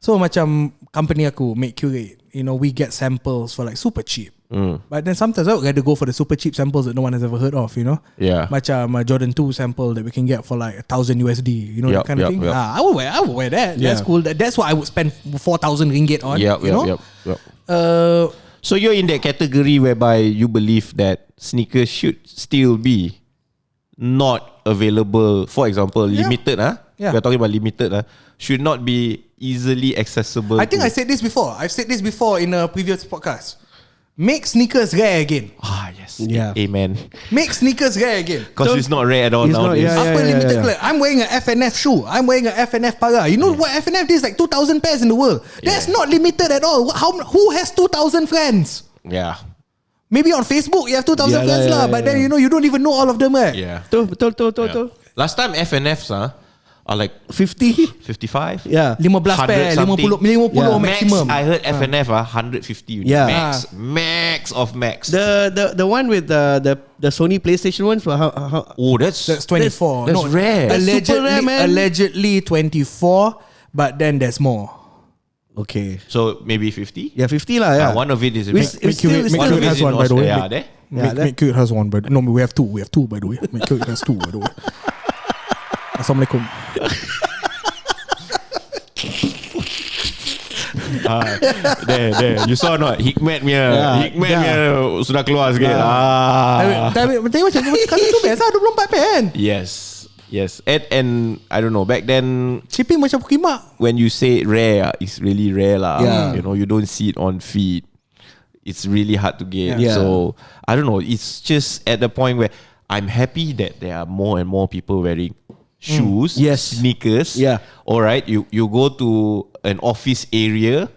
S1: So macam company aku make curate, you know, we get samples for like super cheap. But then sometimes I would rather go for the super cheap samples that no one has ever heard of, you know. Macam Jordan 2 sample that we can get for like $1,000 USD, you know, that kind of thing. I would wear that. That's cool. That's what I would spend 4,000 ringgit on. You know?
S3: So you're in that category whereby you believe that sneakers should still be not available. For example, limited. We're talking about limited. Should not be easily accessible.
S1: I think I said this before. I've said this before in a previous podcast. Make sneakers rare again.
S3: Yes. Amen.
S1: Make sneakers rare again.
S3: Because it's not rare at all now.
S1: Limited color. I'm wearing an FNF shoe. I'm wearing an FNF para. You know what FNF is? Like 2,000 pairs in the world. That's not limited at all. Who has 2,000 friends? Maybe on Facebook you have 2,000 friends lah. But then you know you don't even know all of them right?
S2: Betul.
S3: Last time FNFs are like
S2: 50,
S3: 55.
S1: 15 pair, 50 maximum.
S3: I heard FNF 150. Max of max.
S2: The one with the Sony PlayStation ones.
S1: That's 24.
S3: That's rare.
S1: Allegedly 24, but then there's more.
S2: Okay.
S3: So maybe 50?
S2: 50 lah.
S3: One of it is
S1: Make Cute has one by the way. Make Cute has one, but no, we have two. We have two by the way. Make Cute has two by the way. Assalamualaikum.
S3: There. You saw not? Hikmat punya sudah keluar sikit.
S1: Tapi macam kasut tu biasa 24 pair kan?
S3: Yes. And I don't know, back then
S1: shipping macam Pukimak.
S3: When you say rare, it's really rare lah. You know, you don't see it on feed. It's really hard to get. So I don't know, it's just at the point where I'm happy that there are more and more people wearing shoes, sneakers. Alright, you go to an office area.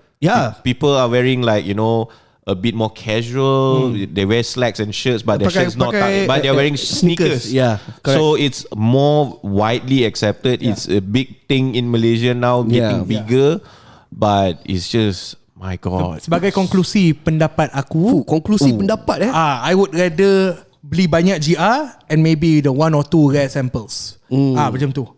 S3: People are wearing like, you know, a bit more casual. They wear slacks and shirts, but their shirts not tight. But they're wearing sneakers.
S2: Yeah, correct.
S3: So it's more widely accepted. Yeah. It's a big thing in Malaysia now, getting bigger. But it's just, my God.
S1: Sebagai konklusi pendapat aku,
S2: pendapat
S1: I would rather beli banyak GR and maybe the 1 or 2 rare samples. Macam tu.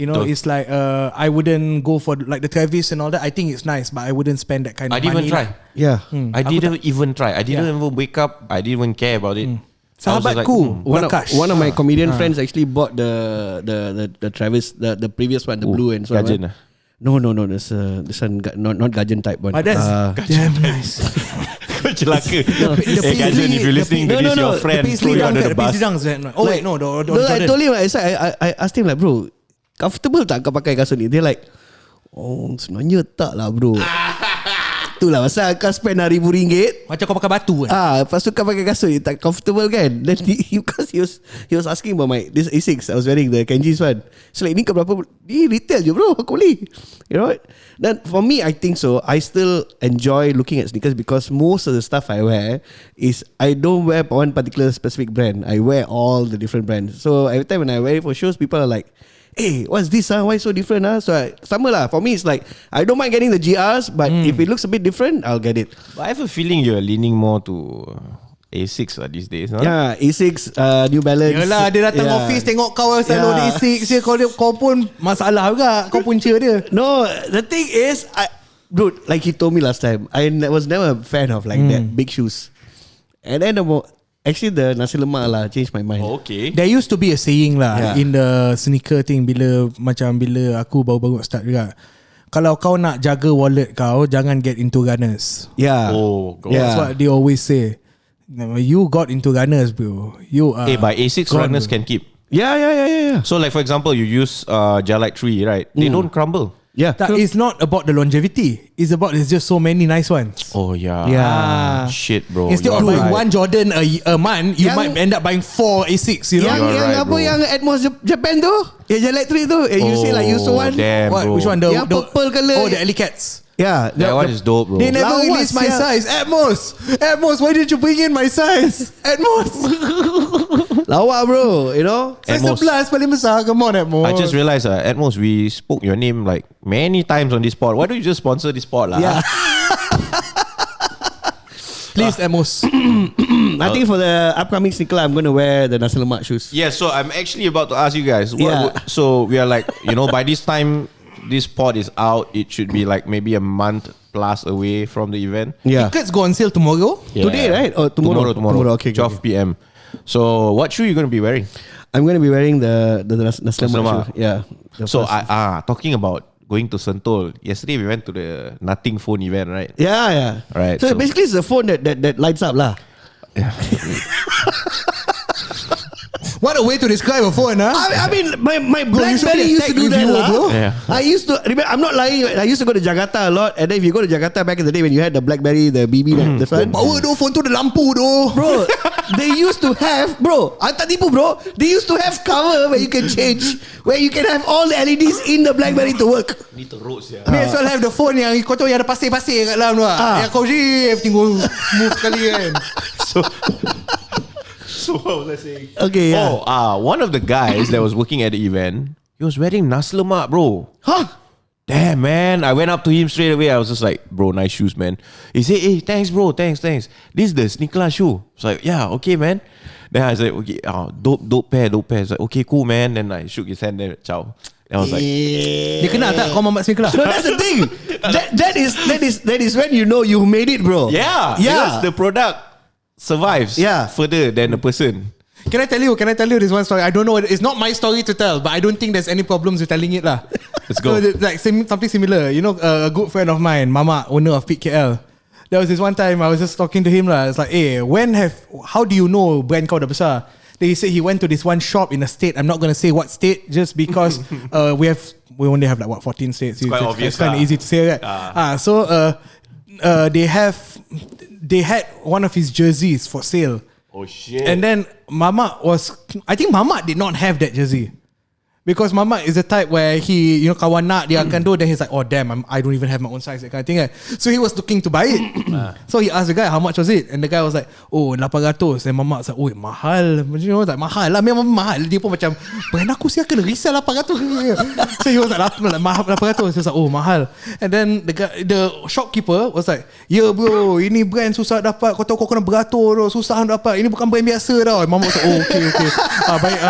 S1: You know, it's like I wouldn't go for like the Travis and all that. I think it's nice, but I wouldn't spend that kind of money.
S3: I didn't even try.
S2: Yeah.
S3: I didn't even try. I didn't even wake up. I didn't even care about it.
S1: Sahabatku,
S2: one of my comedian friends actually bought the Travis, the previous one, the blue and so on.
S3: Gajan.
S2: No. This one not Gajan type one.
S1: That's damn nice.
S3: Kau celaka. Gajan, if you're listening to this, your friend throw you under the bus.
S1: Oh wait, no.
S2: I told him, I asked him like, bro, comfortable tak kau pakai kasut ni? Dia like, oh sebenarnya tak lah bro. Itulah pasal kau spend RM1,000
S1: macam kau pakai batu kan.
S2: Lepas tu kau pakai kasut tak comfortable kan. Then because he was asking about my this A6 I was wearing, the Kenji's one. So like, ni kau berapa? Ni retail je bro, aku beli. You know what? Then for me, I think so, I still enjoy looking at sneakers because most of the stuff I wear is, I don't wear one particular specific brand. I wear all the different brands. So every time when I wear it for shows, people are like, hey, what's this? Why so different? So sama lah. For me, it's like, I don't mind getting the GRs, but if it looks a bit different, I'll get it.
S3: But I have a feeling you're leaning more to A6 these days, huh?
S2: Yeah, A6, New Balance.
S1: Yalah, dia datang office tengok kau selalu di A6 je. Kau pun masalah juga. Kau punca dia.
S2: No, the thing is, dude, like he told me last time, I was never a fan of like that big shoes. And then actually the nasi lemak lah changed my mind.
S3: Okay.
S1: There used to be a saying lah in the sneaker thing, bila aku baru-baru start juga. Kalau kau nak jaga wallet kau, jangan get into runners.
S2: Yeah.
S3: Oh God.
S1: That's what they always say. You got into runners, bro. You are.
S3: By A6 runners can keep.
S2: Yeah.
S3: So like for example, you use Jalite 3, right? They don't crumble.
S2: Yeah.
S1: That is not about the longevity. It's just so many nice ones.
S3: Oh yeah.
S2: Yeah.
S3: Shit, bro.
S1: Instead of buying one Jordan a month, you might end up buying 4 A6. You know.
S2: Yang apa yang Atmos Japan tu? Yang Jalite 3 tu? You say like you so one.
S3: Damn,
S1: what?
S3: Bro.
S1: Which one?
S2: Yang purple colour.
S1: Oh, the Alley Cats.
S2: Yeah,
S3: that one is dope, bro.
S1: They never released my size. Atmos, why did you bring in my size? Atmos.
S2: Lawa, bro. You know.
S1: Size 11 paling besar. Come on, Atmos.
S3: I just realized, Atmos, we spoke your name like many times on this pod. Why don't you just sponsor this pod, lah?
S2: Yeah.
S1: Please, Atmos.
S2: I think for the upcoming SneakerLAH, I'm going to wear the nasi lemak shoes.
S3: Yeah, so I'm actually about to ask you guys. So we are like, by this time this pod is out, it should be like maybe a month plus away from the event.
S2: Yeah.
S1: Tickets go on sale tomorrow.
S3: Yeah.
S2: Today, right? Or tomorrow?
S3: Tomorrow.
S2: Okay.
S3: 12 p.m. So what shoe are you going to be wearing?
S2: I'm going to be wearing the nasi lemak shoe. Yeah.
S3: So talking about going to Sentul, yesterday we went to the Nothing Phone event, right?
S2: Yeah.
S3: Right.
S2: So basically it's a phone that lights up lah.
S3: Yeah.
S1: What a way to describe a phone, huh?
S2: I mean, my BlackBerry used to do that, bro.
S3: Yeah.
S2: I used to remember. I'm not lying. I used to go to Jakarta a lot, and then if you go to Jakarta back in the day when you had the BlackBerry, the BB, this one.
S1: Power do phone tu ada lampu do.
S2: Bro, they used to have, bro. Tak tipu, bro. They used to have cover where you can change, where you can have all the LEDs in the BlackBerry to work.
S3: Ni teruk sia.
S1: May as well have the phone yang kau tahu yang ada pasir-pasir kat dalam tu. Yang kau tinggal move sekali kan.
S3: So what was I saying?
S2: Okay, yeah.
S3: One of the guys that was working at the event, he was wearing nasi lemak, bro.
S2: Huh?
S3: Damn, man. I went up to him straight away. I was just like, bro, nice shoes, man. He said, hey, thanks, bro. Thanks. This is the SneakerLAH shoe. I was like, yeah, okay, man. Then I was like, okay, dope pair. He's like, okay, cool, man. Then I shook his hand, then ciao. And I was like,
S1: dia kenal tak kau Mamat SneakerLAH?
S2: No, that's the thing. That is when you know you made it, bro.
S3: yeah. Because the product survives further than the person.
S1: Can I tell you this one story? I don't know. It's not my story to tell, but I don't think there's any problems with telling it lah.
S3: Let's go.
S1: So, like something similar. You know, a good friend of mine, Mama, owner of Peak KL. There was this one time I was just talking to him lah. It's like, hey, how do you know brand kau dah besar? Then he said he went to this one shop in a state. I'm not going to say what state, just because we only have like 14 states.
S3: It's quite obvious.
S1: It's kind of easy to say, right? So they had one of his jerseys for sale.
S3: Oh shit.
S1: And then I think Mama did not have that jersey. Because Mamat is the type where he, kawan nak dia akan do, then he's like, oh damn, I don't even have my own size, that kind of thing. So he was looking to buy it. So he asked the guy, how much was it? And the guy was like, oh 800. And Mamat was like, oh mahal. Like, mahal lah, memang mahal. Dia pun macam, brand aku siapa kena resell 800. So he was like, mahal 800. He was like, oh mahal. And then the shopkeeper was like, yeah bro, ini brand susah dapat. Kau tahu kau kena beratur, susah dapat. Ini bukan brand biasa tau. Mamat was like, oh okay. Baik.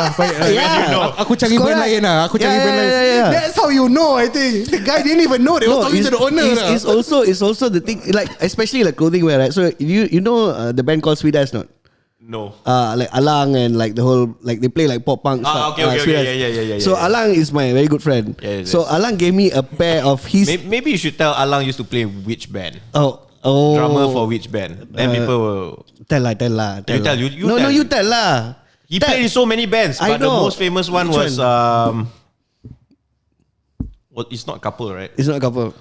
S1: Aku cari brand lain. Aku cari brand lain. That's how you know. I think the guy didn't even know. They were talking to the owner.
S2: It's also the thing, like especially like clothing wear, right? So you know the band called Sweet Ass, not?
S3: No.
S2: Like Alang and like the whole, like they play like pop punk stuff.
S3: Okay. Yeah.
S2: So Alang is my very good friend. So Alang gave me a pair of his.
S3: Maybe you should tell Alang used to play which band.
S2: Oh.
S3: Drummer for which band? Then people will
S2: tell lah.
S3: You tell.
S2: No, you tell lah.
S3: He played in so many bands, but the most famous one was it's not Couple, right?
S2: It's not Couple.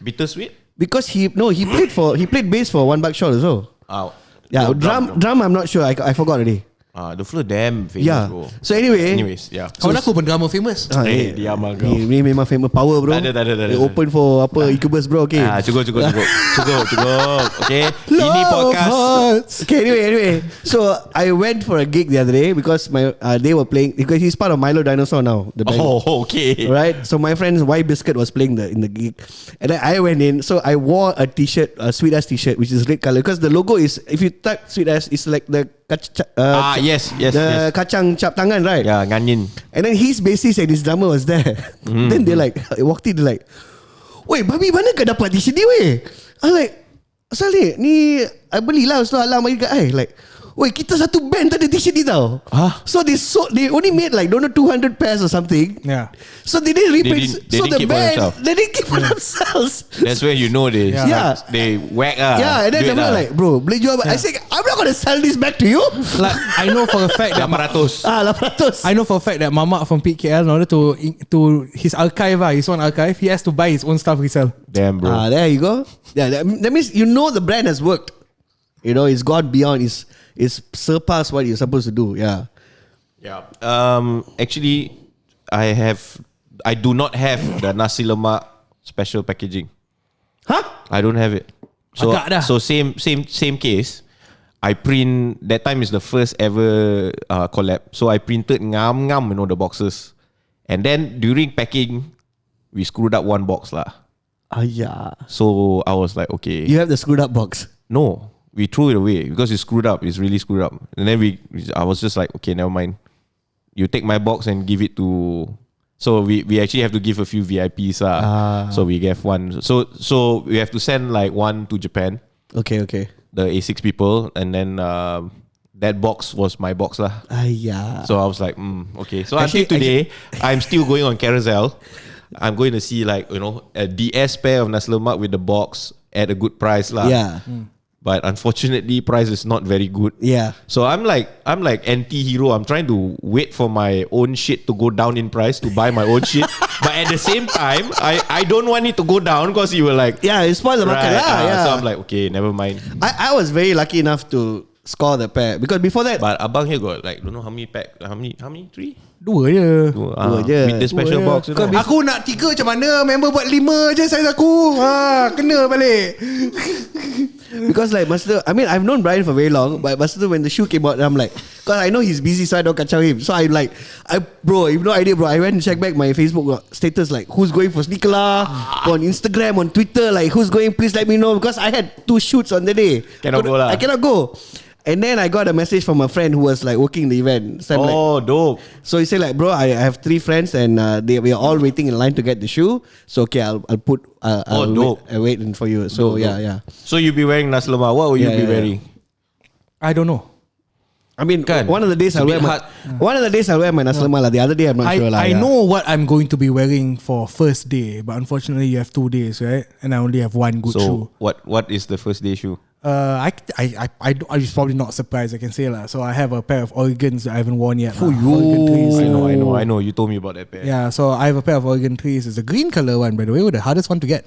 S3: Bittersweet?
S2: Because he played bass for One Buckshot as well.
S3: Oh.
S2: Yeah, drum I'm not sure. I forgot already.
S3: The floor damn famous, bro.
S2: So anyways,
S3: yeah.
S1: Kawan aku pun drama famous.
S3: Dia amal kau.
S2: Ni memang famous power, bro.
S3: Tak ada.
S2: Open for Incubus, bro. Okay.
S3: Cukup. Okay. Ini podcast.
S2: Okay, anyway. So I went for a gig the other day because they were playing, because he's part of Milo Dinosaur now. The band.
S3: Oh, okay.
S2: Right. So my friend's White Biscuit was playing in the gig, and then I went in. So I wore a t-shirt, a Sweet Ass t-shirt, which is red color, because the logo is, if you type Sweet Ass, it's like the
S3: yes.
S2: The kacang cap tangan, right?
S3: Yeah, nganin.
S2: And then his bassist and his drummer was there. Then they like walked in, like, weh, babi mana kau dapat di sini, weh? I was like, asal ni I belilah Ustaz Alam bagi kat I. Like, weh, kita satu band tak ada t-shirt ni tau. So they only made like, don't know, 200 pairs or something.
S1: Yeah.
S2: So they didn't reprint.
S3: They didn't keep for themselves.
S2: They didn't keep for themselves.
S3: That's where you know they whack
S2: Yeah, and then they were like, bro, boleh jual. I said, I'm not gonna sell this back to you.
S1: Like, I know for a fact that
S2: 800.
S1: I know for a fact that Mamak from PKL, in order to his archive, his own archive, he has to buy his own stuff resell.
S3: Damn, bro.
S2: There you go. Yeah, that means you know the brand has worked. You know, it's gone beyond. It's surpassed what you're supposed to do. Yeah.
S3: Actually, I do not have the nasi lemak special packaging.
S2: Huh?
S3: I don't have it. So same case. I print, that time is the first ever collab. So I printed ngam, the boxes. And then during packing, we screwed up one box lah.
S2: Yeah.
S3: So I was like, okay.
S2: You have the screwed up box?
S3: No. We threw it away because it's screwed up. It's really screwed up. And then I was just like, okay, never mind. You take my box and give it to. So we actually have to give a few VIPs. So we gave one. So we have to send like one to Japan.
S2: Okay.
S3: The A6 people, and then that box was my box lah.
S2: Yeah.
S3: So I was like, okay. So actually, until today, I'm still going on Carousel. I'm going to see like, a DS pair of nasi lemak with the box at a good price lah.
S2: Yeah.
S3: But unfortunately, price is not very good.
S2: Yeah.
S3: So I'm like anti-hero. I'm trying to wait for my own shit to go down in price to buy my own shit. But at the same time, I don't want it to go down because you were like,
S2: yeah, it spoils the market lah.
S3: So I'm like, okay, never mind.
S2: I was very lucky enough to score the pair because before that.
S3: But abang here got like don't know how many pack, how many 3?
S1: Dua je.
S3: With the special box.
S1: Aku nak 3 macam mana? Member buat 5 je size aku. Kena balik.
S2: Because like Master, I mean I've known Bryan for very long, but Master when the shoe came out, I'm like, cause I know he's busy, so I don't kacau him. So I'm like, bro, you have no idea, bro. I went and checked back my Facebook status, like who's going for SneakerLAH, on Instagram, on Twitter, like who's going. Please let me know because I had 2 shoots on the day. I cannot go. And then I got a message from a friend who was like working the event. So
S3: dope. So
S2: he said like, bro, I have 3 friends and we are all waiting in line to get the shoe. So okay, I'll put waiting for you. So
S3: dope.
S2: Yeah.
S3: So you'll be wearing nasi lemak. What will you be wearing?
S1: I don't know.
S2: I mean, one of the days I'll wear my nasi lemak. The other day I'm not sure.
S1: I know what I'm going to be wearing for first day, but unfortunately you have 2 days, right? And I only have one good shoe.
S3: So what is the first day shoe?
S1: I'm probably not surprised, I can say lah. So I have a pair of Oregons that I haven't worn yet.
S2: For you.
S3: I know. You told me about that pair.
S1: Yeah, so I have a pair of Oregon trees. It's a green color one, by the way. The hardest one to get.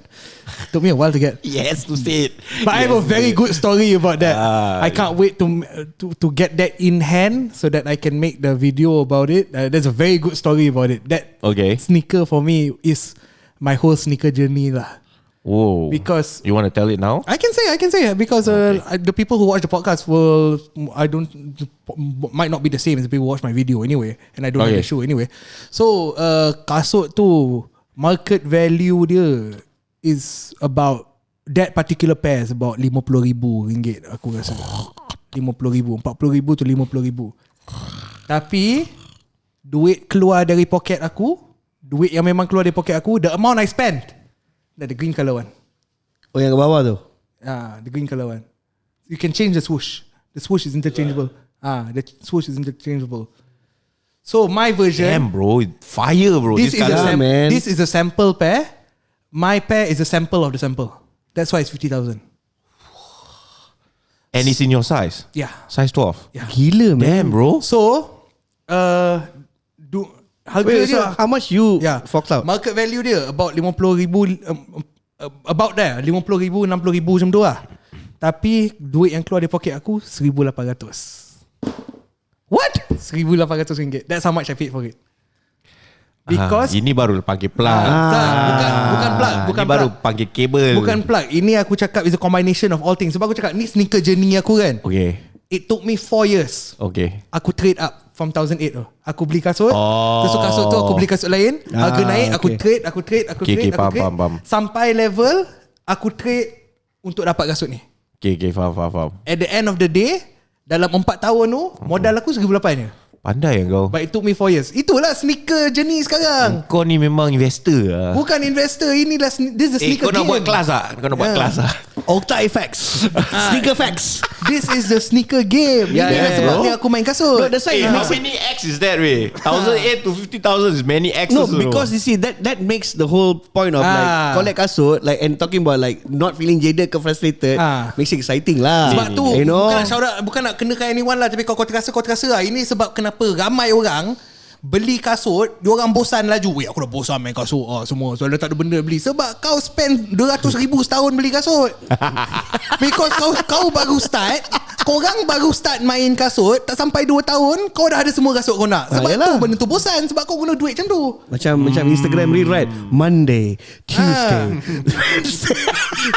S1: Took me a while to get.
S3: Yes, to say it.
S1: But I have a very good story about that. I can't wait to get that in hand so that I can make the video about it. There's a very good story about it. That sneaker for me is my whole sneaker journey lah.
S3: Whoa!
S1: Because
S3: you want to tell it now?
S1: I can say because the people who watch the podcast might not be the same as the people who watch my video anyway, and I don't have the show anyway. So kasut tu market value dia is about that particular pair is about RM50,000 aku rasa. RM50,000, RM40,000 to RM50,000. Tapi duit keluar dari poket aku, duit yang memang keluar dari poket aku, the amount I spent. The green colour one.
S2: Oh, yang ke bawah tu?
S1: The green colour one. You can change the swoosh. The swoosh is interchangeable. The swoosh is interchangeable. So my version.
S3: Damn, bro, fire, bro.
S1: This is a sample pair. My pair is a sample of the sample. That's why it's 50,000.
S3: And it's in your size.
S1: Yeah.
S3: Size 12.
S1: Yeah.
S2: Gila, man.
S3: Damn, bro.
S1: So,
S2: Wait, so how much you forked out?
S1: Market value dia about 50,000, about there 50,000, 60,000 macam tu lah. Tapi duit yang keluar dari poket aku 1,800. What? RM1,800. That's how much I paid for it. Because
S3: ini baru panggil plug.
S1: Bukan plug,
S3: ini baru panggil kabel.
S1: Bukan plug. Ini aku cakap is a combination of all things. Sebab aku cakap ni sneaker journey aku kan.
S3: Okay.
S1: It took me 4 years.
S3: Okay.
S1: Aku trade up from 2008 tu. Aku beli kasut. Terus kasut tu aku beli kasut lain. Harga naik, aku trade.
S3: Faham.
S1: Sampai level aku trade untuk dapat kasut ni.
S3: Okay, faham.
S1: At the end of the day, dalam 4 tahun tu, modal aku RM1,800 je.
S3: Pandai yang kau.
S1: But it took me 4 years. Itulah sneaker journey sekarang.
S3: Kau ni memang investor lah.
S1: Bukan investor. Inilah this is a sneaker
S3: kau nak
S1: game.
S3: buat kelas tak? Kau nak buat kelas tak?
S2: Octa Effects. Sneaker facts.
S1: This is the sneaker game. Sebab ni aku main kasut.
S2: No, that's why
S3: how many X is that, Ray? 1,800 to 50,000 is many X.
S2: No, because you see that makes the whole point of like collect kasut, like, and talking about like not feeling jaded ke frustrated, makes it exciting lah.
S1: Sebab tu bukan nak shout out, bukan nak kenakan anyone lah, tapi kau terasa lah. Ini sebab kenapa ramai orang beli kasut, diorang bosan laju. Weh, aku dah bosan main kasut semua. So dah tak ada benda beli. Sebab kau spend 200,000 setahun beli kasut. Because kau baru start. Korang baru start main kasut, tak sampai 2 tahun kau dah ada semua kasut kau nak. Sebab tu benda tu bosan. Sebab kau guna duit macam tu.
S2: Macam Instagram reel, right? Monday, Tuesday.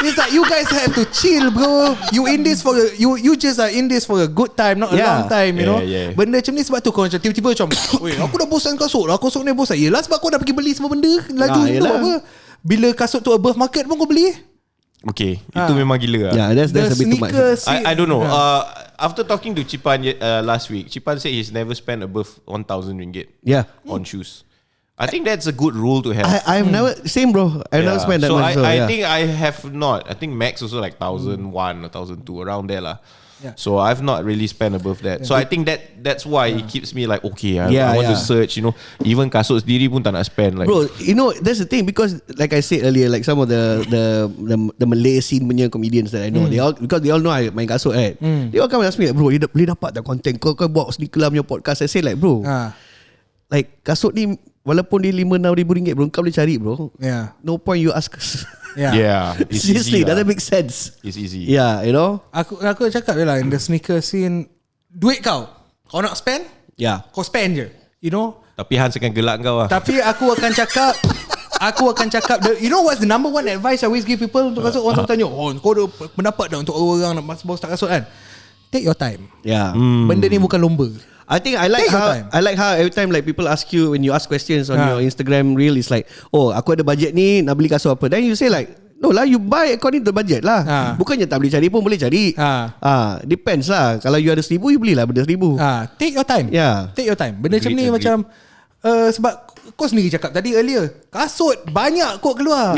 S1: It's like you guys have to chill, bro. You in this for you just are in this for a good time, not a long time, you know. Benda macam ni sebab tu kau macam tiba-tiba macam, weh, aku dah bosan kasut lah. Kasut ni bosan. Yelah sebab kau dah pergi beli semua benda laju tu apa. Bila kasut tu above market pun kau beli.
S3: Okay, itu memang gila lah.
S2: Yeah, that's a bit too much.
S3: I don't know. After talking to Cipan last week, Cipan said he's never spent above RM1,000 on shoes. I think that's a good rule to have.
S2: I've never, same bro. I've never spent that much.
S3: I think I have not. I think max also like 1,001 or 1,002 around there lah. Yeah. So I've not really spent above that. So I think that's why it keeps me like, okay, I want to search, you know. Even kasut sendiri pun tak nak spend like.
S2: Bro, you know, that's the thing, because like I said earlier, like some of the Malay scene punya comedians that I know, because they all know I main kasut, right? They all come and ask me like, bro, boleh dapat tak content kau buat SneakerLAH punya podcast. I say like, bro, like kasut ni walaupun dia RM5,000-6,000 bro, kau boleh cari bro. No point you ask us.
S3: It's
S2: seriously,
S3: easy
S2: doesn't make sense.
S3: It's easy.
S2: Yeah, you know.
S1: Aku cakap je lah, in the sneaker scene, duit kau nak spend, kau spend je, you know.
S3: Tapi Hans akan gelak kau lah.
S1: Tapi aku akan cakap you know what's the number one advice I always give people untuk kasut. Orang tanya, kau ada pendapat dah untuk orang nak baru start kasut kan? Take your time. Benda ni bukan lomba.
S2: I think I like how every time like people ask you, when you ask questions on your Instagram reel, it's like, aku ada budget ni, nak beli kasut apa. Then you say like, no lah, you buy according to budget lah. Bukannya tak boleh cari pun boleh cari. Depends lah. Kalau you ada RM1,000, you belilah benda RM1,000.
S1: Take your time. Take your time. Benda macam ni macam sebab kau sendiri cakap tadi earlier, kasut banyak kot keluar.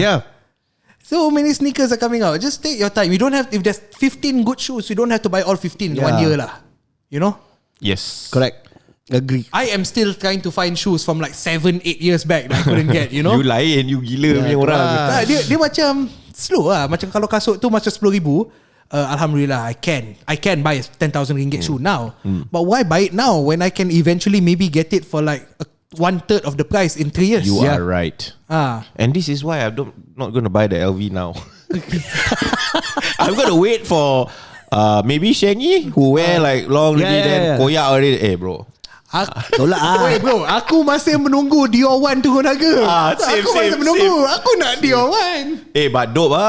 S1: So many sneakers are coming out. Just take your time. You don't have, if there's 15 good shoes, you don't have to buy all 15 in 1 year lah. You know?
S3: Yes.
S2: Correct. Agree.
S1: I am still trying to find shoes from like 7-8 years back that I couldn't get, you know.
S3: You lain, you gila punya orang.
S1: Dia macam slow lah. Macam kalau kasut tu macam RM10,000, Alhamdulillah, I can buy a 10,000 ringgit shoe now. But why buy it now when I can eventually maybe get it for like 1/3 of the price in 3 years?
S3: You are right. And this is why I'm not going to buy the LV now. I'm going to wait for maybe Shengi who wear like long already, then koyak already. Bro,
S2: tolak
S1: bro, aku masih menunggu Dior One turun harga. Aku masih menunggu. Aku nak Dior One.
S3: But dope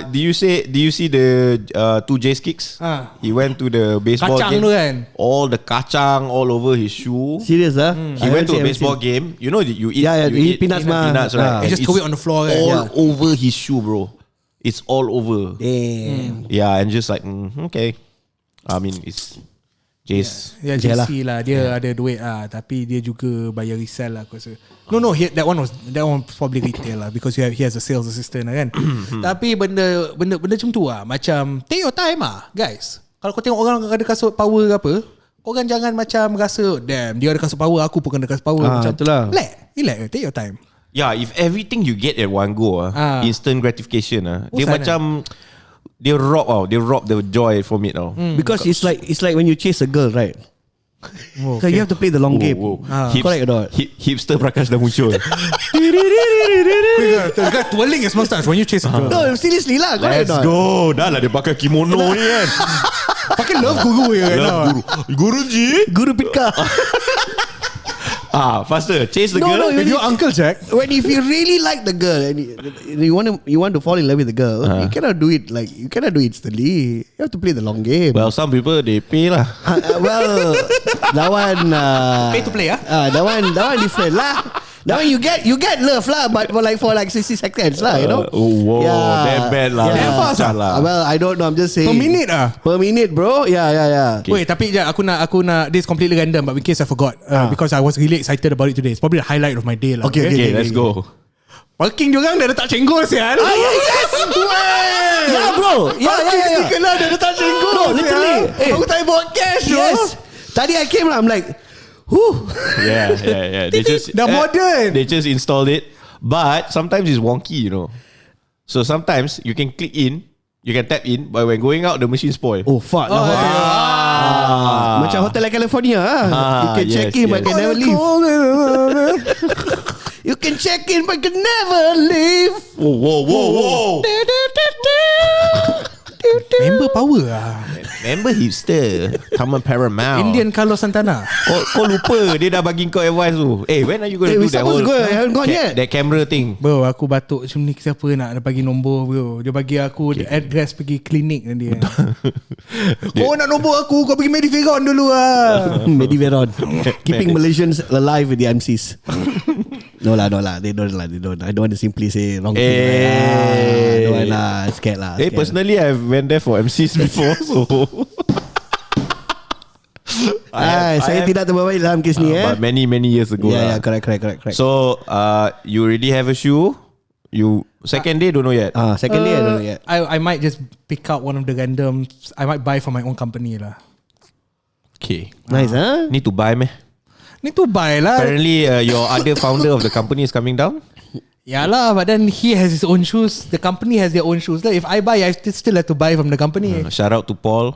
S3: do you see the 2J's kicks? He went to the baseball
S1: kacang
S3: game.
S1: Kan?
S3: All the kacang all over his shoe.
S2: Serious
S3: He went to a baseball game. You know you eat
S2: peanuts
S3: right?
S1: He just throw it on the floor.
S3: All over his shoe, bro. It's all over.
S2: Damn.
S3: Yeah, and just like okay. I mean it's Jace.
S1: JC lah. Dia ada duit tapi dia juga bayar resell lah aku rasa. No, that one probably retail lah because he has a sales assistant lah kan. Tapi benda macam tu lah. Macam take your time guys. Kalau kau tengok orang ada kasut power ke apa, korang jangan macam rasa damn dia ada kasut power, aku pun kena kasut power. Macam
S2: itulah.
S1: Relax, take your time.
S3: Yeah, if everything you get at one go instant gratification dia macam they rob the joy from it now.
S2: Because it's like when you chase a girl, right? So you have to play the long game. Correct or not?
S3: Hipster Prakash dah muncul.
S1: The guy twirling his mustache when you chase a girl.
S2: No, seriously lah.
S3: Let's go. Dah lah dia pakai kimono ni kan.
S1: Pakai love guru ya.
S3: Guruji.
S2: Guru Pika.
S3: Faster chase the girl.
S1: No, with your Uncle Jack.
S2: If you really like the girl and you want to fall in love with the girl, you cannot do it instantly. You have to play the long game.
S3: Well, some people they pay lah.
S2: That one
S1: pay to play
S2: that one different lah. That one you get love lah, but for 60 seconds lah, you know.
S3: Damn bad lah.
S1: Damn fast lah.
S2: Well, I don't know. I'm just saying. Per minute, bro. Yeah.
S1: Okay. Wait, tapi aku nak this is completely random, but in case I forgot because I was really excited about it today. It's probably the highlight of my day lah.
S3: Okay, let's go.
S1: Parking diorang dah letak cenggol sial.
S2: Yes. Yeah, bro. Yeah.
S1: SneakerLAH dah letak cenggol.
S2: No, literally.
S1: Aku tak bawa cash.
S2: Yes. Tadi I came lah, I'm like,
S3: Yeah. They just
S1: modern.
S3: They just installed it, but sometimes it's wonky, you know. So sometimes you can click in, you can tap in, but when going out the machine spoil.
S2: Oh fuck. Macam hotel California you can check in but can never leave. You can check in but can never leave.
S3: Whoa.
S1: Member power
S3: Member hipster Taman Paramount
S1: Indian Carlos Santana.
S3: Kau lupa dia dah bagi kau advice tu. When are you going to do that whole
S2: I haven't gone yet.
S3: That camera thing?
S1: Bro, aku batuk macam ni. Siapa nak bagi nombor bro? Dia bagi aku address pergi klinik dia. Kau nak nombor aku, kau pergi Mediveron dulu
S2: Mediveron. Keeping Malaysians alive with the MCs. No lah. They don't. I don't want to simply say wrong thing. I don't want lah. Scared lah.
S3: Personally I've went there for MCs before, so
S2: saya tidak terbaik dalam kes ni
S3: but many years ago.
S2: Yeah, correct.
S3: So you already have a shoe. You second day don't know yet.
S2: Second day I don't know yet.
S1: I might just pick up one of the random. I might buy for my own company lah.
S3: Okay,
S2: nice
S3: Need to buy meh?
S1: Need to buy lah.
S3: Apparently your other founder of the company is coming down.
S1: Yeah lah, but then he has his own shoes. The company has their own shoes. If I buy, I still have to buy from the company.
S3: Shout out to Paul.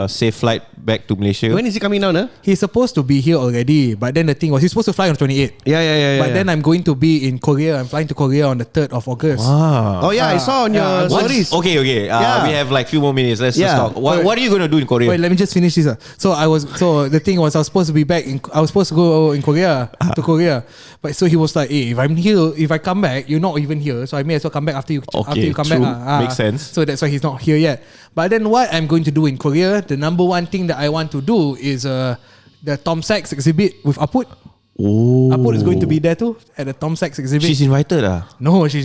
S3: Safe flight back to Malaysia.
S2: When is he coming down?
S1: He's supposed to be here already, but then the thing was he's supposed to fly on 28.
S2: Yeah.
S1: But then I'm going to be in Korea. I'm flying to Korea on the 3rd of August.
S3: Wow.
S2: Oh yeah, I saw on your stories.
S3: Okay. We have like few more minutes. Let's talk. What are you going to do in Korea?
S1: Wait, let me just finish this. So the thing was I was supposed to be back I was supposed to go in Korea to Korea. But so he was like, hey, if I come back, you're not even here. So I may as well come back after you come
S3: true.
S1: back.
S3: Makes sense.
S1: So that's why he's not here yet. But then what I'm going to do in Korea, the number one thing that I want to do is the Tom Sachs exhibit with Aput.
S3: Oh.
S1: Aput is going to be there too at the Tom Sachs exhibit.
S3: She's invited
S1: No, she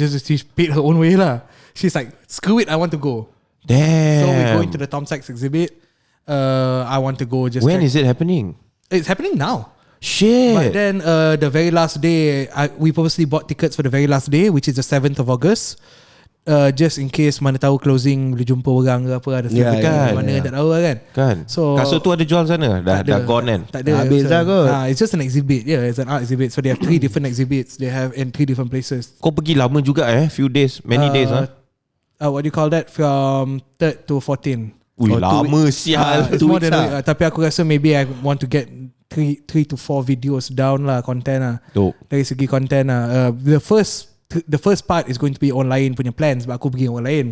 S1: paid her own way lah. She's like, screw it, I want to go.
S3: Damn.
S1: So we're going to the Tom Sachs exhibit. I want to go just.
S3: When is it happening?
S1: It's happening now.
S3: Shit.
S1: But then the very last day, we purposely bought tickets for the very last day, which is the 7th of August. Just in case mana tahu closing boleh jumpa orang ke apa ada mana tak tahu kan. So
S3: kasut tu ada jual sana dah gone kan.
S1: Tak ada.
S2: Habis dah kot.
S1: It's just an exhibit. Yeah, it's an art exhibit. So they have 3 different exhibits. They have in 3 different places.
S3: Kau pergi lama juga few days, many days
S1: what do you call that? From 3rd to 14.
S3: lama sial.
S1: It's more than tapi aku rasa maybe I want to get 3 to 4 videos down lah, content lah. Dari segi content lah. The first part is going to be orang lain punya plan sebab aku pergi orang lain.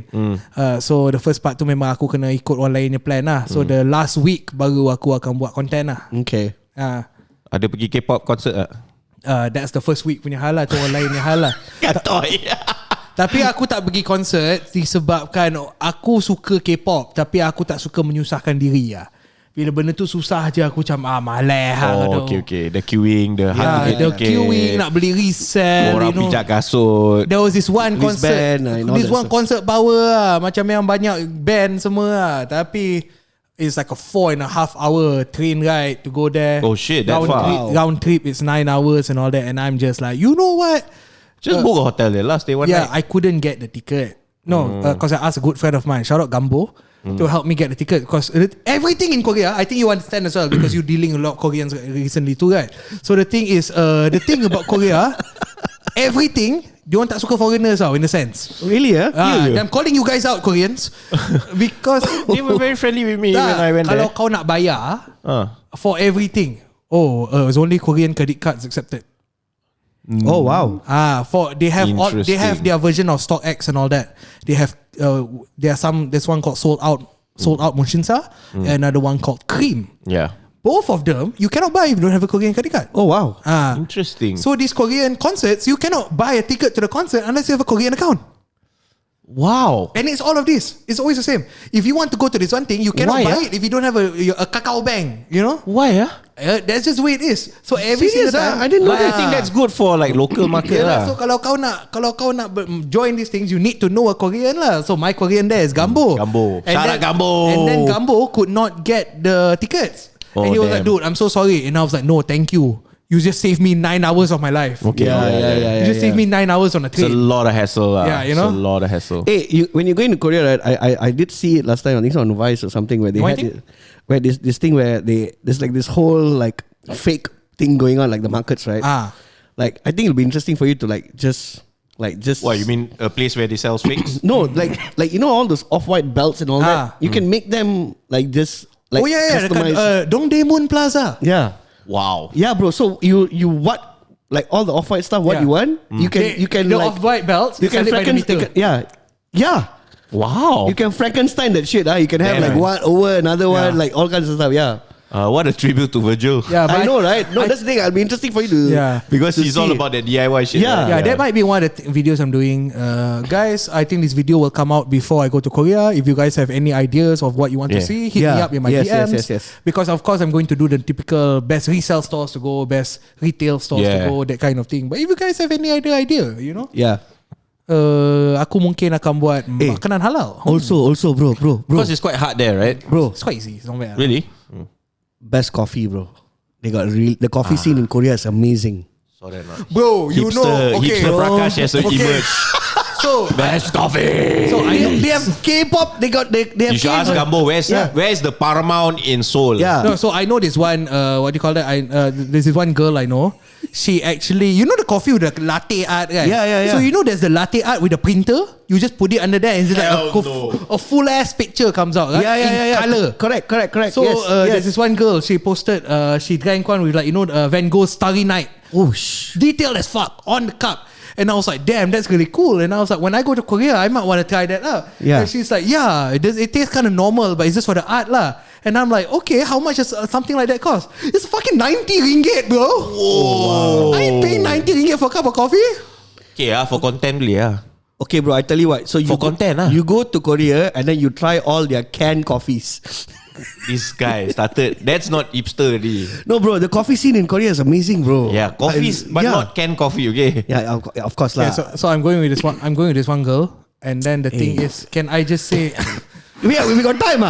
S1: So the first part tu memang aku kena ikut orang lain punya plan lah. So the last week baru aku akan buat content lah.
S2: Okay.
S3: Ada pergi K-pop concert tak?
S1: That's the first week punya hal lah. Tu orang lain punya hal lah. Tapi aku tak pergi konsert disebabkan aku suka K-pop tapi aku tak suka menyusahkan diri lah. Bila benda tu susah je aku macam malas lah.
S3: Okay. The queuing, the
S1: queuing, nak beli resell,
S3: orang pijak kasut.
S1: There was this one concert, concert power lah. Macam yang banyak band semua lah. Tapi it's like a 4.5 hour train ride to go there.
S3: Oh shit, that far.
S1: Round trip it's 9 hours and all that. And I'm just like, you know what?
S3: Just book a hotel there, stay one night.
S1: Yeah, I couldn't get the ticket. No, because I asked a good friend of mine, shout out Gambo, to help me get the ticket. Because everything in Korea, I think you understand as well, because you're dealing with a lot of Koreans recently too, right? So the thing is, the thing about Korea, everything, diorang tak suka foreigners in a sense.
S2: Really?
S1: I'm calling you guys out, Koreans, because
S3: they were very friendly with me when I went
S1: kalau
S3: there.
S1: Kau nak bayar for everything, it's only Korean credit cards accepted.
S2: Oh wow!
S1: They have their version of StockX and all that. They have there's one called sold out Mushinsa, and another one called Cream.
S3: Yeah.
S1: Both of them you cannot buy if you don't have a Korean credit card.
S2: Oh wow!
S3: Interesting.
S1: So these Korean concerts, you cannot buy a ticket to the concert unless you have a Korean account.
S3: Wow.
S1: And it's all of this. It's always the same. If you want to go to this one thing, you cannot buy it if you don't have a Kakao Bank. You know
S3: why?
S1: That's just the way it is. So every single time,
S2: I didn't know
S3: that. I think that's good for like local market lah.
S1: So kalau kau nak join these things, you need to know a Korean lah. So my Korean there is Gambo.
S3: Shout out Gambo.
S1: And then Gambo could not get the tickets. And he was like, dude, I'm so sorry. And I was like, no, thank you. You just saved me 9 hours of my life.
S3: Okay.
S1: You just saved me 9 hours on a train.
S3: It's a lot of hassle.
S1: Yeah, you know.
S3: It's a lot of hassle.
S2: Hey, when you go into Korea, right? I did see it last time. I think it's on Vice or something where they where this thing where there's like this whole like fake thing going on, like the markets, right? Like I think it'll be interesting for you to just.
S3: What you mean? A place where they sell fakes?
S2: No, like you know all those off-white belts and all that. You can make them like just like
S1: customized. Dongdaemun Plaza.
S2: Yeah.
S3: Wow.
S2: Yeah, bro. So you what like all the off-white stuff? What you want? You can
S1: the
S2: like
S1: off-white belts.
S2: You can yeah.
S3: Wow.
S2: You can Frankenstein that shit. You can have like one over another one, like all kinds of stuff. Yeah.
S3: What a tribute to Virgil.
S1: Yeah,
S2: I know, right? No, that's the thing. It'll be interesting for you to
S3: because he's all about that DIY shit.
S1: Yeah, that might be one of the videos I'm doing. Guys, I think this video will come out before I go to Korea. If you guys have any ideas of what you want to see, hit me up in my DMs.
S2: Yes.
S1: Because of course I'm going to do the typical best resale stores to go, best retail stores to go, that kind of thing. But if you guys have any idea, you know?
S2: Yeah.
S1: Aku mungkin akan buat makanan halal.
S2: Also, bro.
S3: Because it's quite hard there, right?
S2: Bro,
S1: it's quite easy. It's not bad.
S3: Really?
S2: Best coffee, bro. They got the coffee scene in Korea is amazing.
S3: Sorry,
S1: bro. You know,
S3: hipster Prakash has emerged.
S1: So
S3: best coffee.
S2: So they have K-pop. They have.
S3: You should ask Gambo where's the Paramount in Seoul?
S2: Yeah.
S1: No, so I know this one. What do you call that? There's this one girl I know. She actually, you know the coffee with the latte art, right?
S2: Yeah.
S1: So you know there's the latte art with the printer. You just put it under there and it's like a full ass picture comes out, right?
S2: Yeah.
S1: In color.
S2: Correct.
S1: So there's this one girl. She posted. She drank one with Van Gogh's Starry Night. Detailed as fuck on the cup. And I was like, damn, that's really cool. And I was like, when I go to Korea, I might want to try that out.
S2: Yeah.
S1: And she's like, it tastes kind of normal, but it's just for the art lah. And I'm like, okay, how much does something like that cost? It's fucking 90 ringgit, bro.
S3: Whoa.
S1: I ain't paying 90 ringgit for a cup of coffee.
S3: Okay, for content beli
S2: Okay, bro, I tell you what. So you you go to Korea and then you try all their canned coffees.
S3: This guy started. That's not hipster already.
S2: No, bro, the coffee scene in Korea is amazing, bro.
S3: Yeah, coffees, but not canned coffee. Okay.
S2: Yeah, of course lah.
S1: Yeah, so I'm going with this one. I'm going with this one girl, and then the thing is, can I just say?
S2: we got time,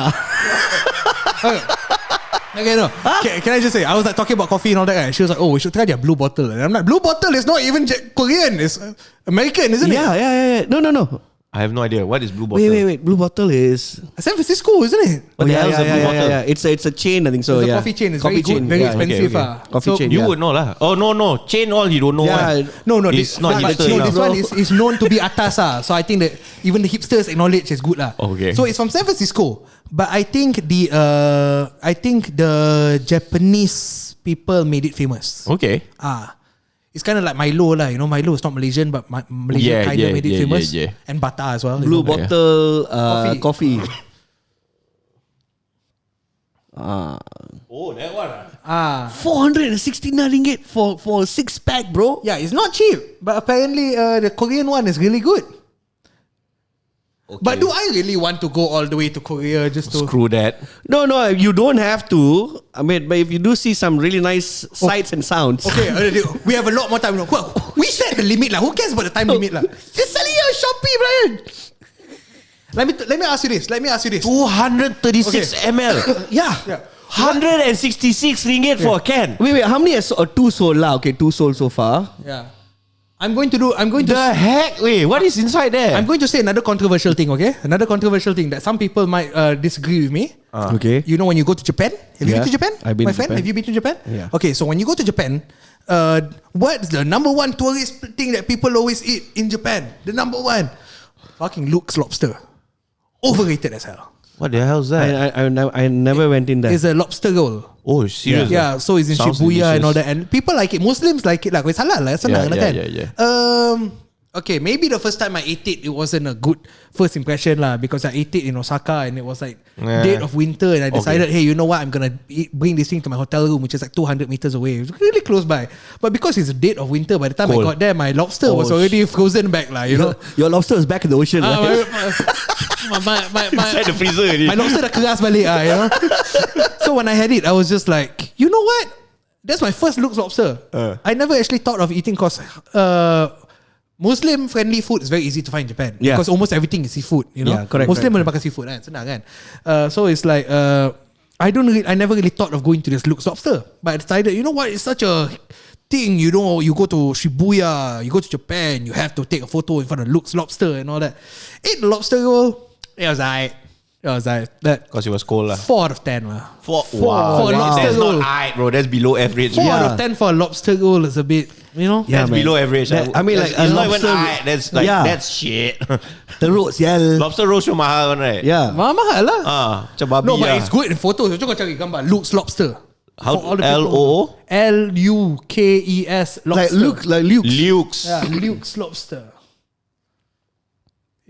S1: Okay, no. Can I just say, I was like talking about coffee and all that, and she was like, oh, we should try their blue bottle. And I'm like, blue bottle is not even Korean, it's American, isn't it?
S2: Yeah. No.
S3: I have no idea. What is Blue Bottle?
S2: Wait. Blue Bottle is
S1: San Francisco, isn't it?
S3: What the hell is a Blue Bottle?
S2: Yeah. It's a chain, I think so.
S1: It's a coffee chain. It's very good, very expensive.
S2: Coffee chain.
S3: You would know lah. Oh no, chain all you don't know.
S1: No.
S3: It's not hipster
S1: this one is known to be atas. So I think that even the hipsters acknowledge it's good lah.
S3: Okay.
S1: So it's from San Francisco, but I think the Japanese people made it famous.
S3: Okay.
S1: It's kind of like Milo lah. You know, Milo is not Malaysian, but Malaysian kind of made it famous. And Bata as well.
S2: Blue Bottle coffee.
S3: Oh, that one.
S2: 469 ringgit for 6-pack, bro.
S1: Yeah, it's not cheap, but apparently the Korean one is really good. Okay. But do I really want to go all the way to Korea just to...
S3: Screw that.
S2: No, you don't have to. I mean, but if you do see some really nice sights and sounds.
S1: Okay, we have a lot more time. We set the limit lah. Who cares about the time limit lah? Just selling you on Shopee, Bryan. Let me ask you this.
S3: 236 ml.
S1: Yeah.
S3: 166 ringgit for a can.
S2: Wait. How many? 2 sold lah. Okay, 2 sold so far.
S1: Yeah. I'm going to
S3: The heck? Wait, what is inside there?
S1: I'm going to say another controversial thing, okay? Another controversial thing that some people might disagree with me.
S2: Okay.
S1: You know when you go to Japan? Have you been to Japan?
S2: I've been
S1: My
S2: to
S1: friend,
S2: Japan.
S1: have you been to Japan?
S2: Yeah.
S1: Okay, so when you go to Japan, what's the number one tourist thing that people always eat in Japan? The number one. Fucking Luke's lobster. Overrated as hell.
S3: What the hell is that?
S2: I never went in there.
S1: It's a lobster roll.
S3: Oh, serious?
S1: Yeah, so it's in
S3: Sounds
S1: Shibuya
S3: delicious.
S1: and all that. And people like it. Muslims like it lah. It's halal lah. Senang lah kan. Okay, maybe the first time I ate it, it wasn't a good first impression lah, because I ate it in Osaka and it was like dead of winter, and I decided, hey, you know what, I'm gonna bring this thing to my hotel room, which is like 200 meters away. It was really close by, but because it's dead of winter, by the time I got there, my lobster was already frozen back lah. You know,
S2: your lobster is back in the ocean. Right?
S3: Inside the freezer.
S1: My lobster dah keras balik lah. You know, so when I had it, I was just like, you know what? That's my first Luke's lobster. I never actually thought of eating because Muslim-friendly food is very easy to find in Japan, because almost everything is seafood. You know,
S2: correct.
S1: Muslim boleh makan seafood kan, senang kan. So it's like I never really thought of going to this Luke's lobster, but I decided, you know what, it's such a thing. You know, you go to Shibuya, you go to Japan, you have to take a photo in front of Luke's lobster and all that. Ate the lobster roll. It was alright. That
S3: Because it was cold lah.
S1: 4 out of 10 lah.
S3: Wow.
S1: For a lobster
S3: That's
S1: roll.
S3: not alright, bro. That's below average.
S1: 4 out of 10 for a lobster roll is a bit, you know.
S3: That's below average.
S2: I mean, like
S3: it's
S2: a
S3: not even
S2: lobster.
S3: alright. That's like that's shit.
S2: Teruk sial.
S3: Lobster roll so mahal kan, right?
S2: Yeah.
S1: Mahal lah.
S3: Macam babi
S1: No, but
S3: lah.
S1: it's good in photos. Cuba kau cari gambar Luke's lobster.
S3: How
S1: For all the people.
S3: L-O?
S1: Lukes lobster.
S2: Like Luke's.
S3: Luke's.
S1: Yeah, Luke's lobster.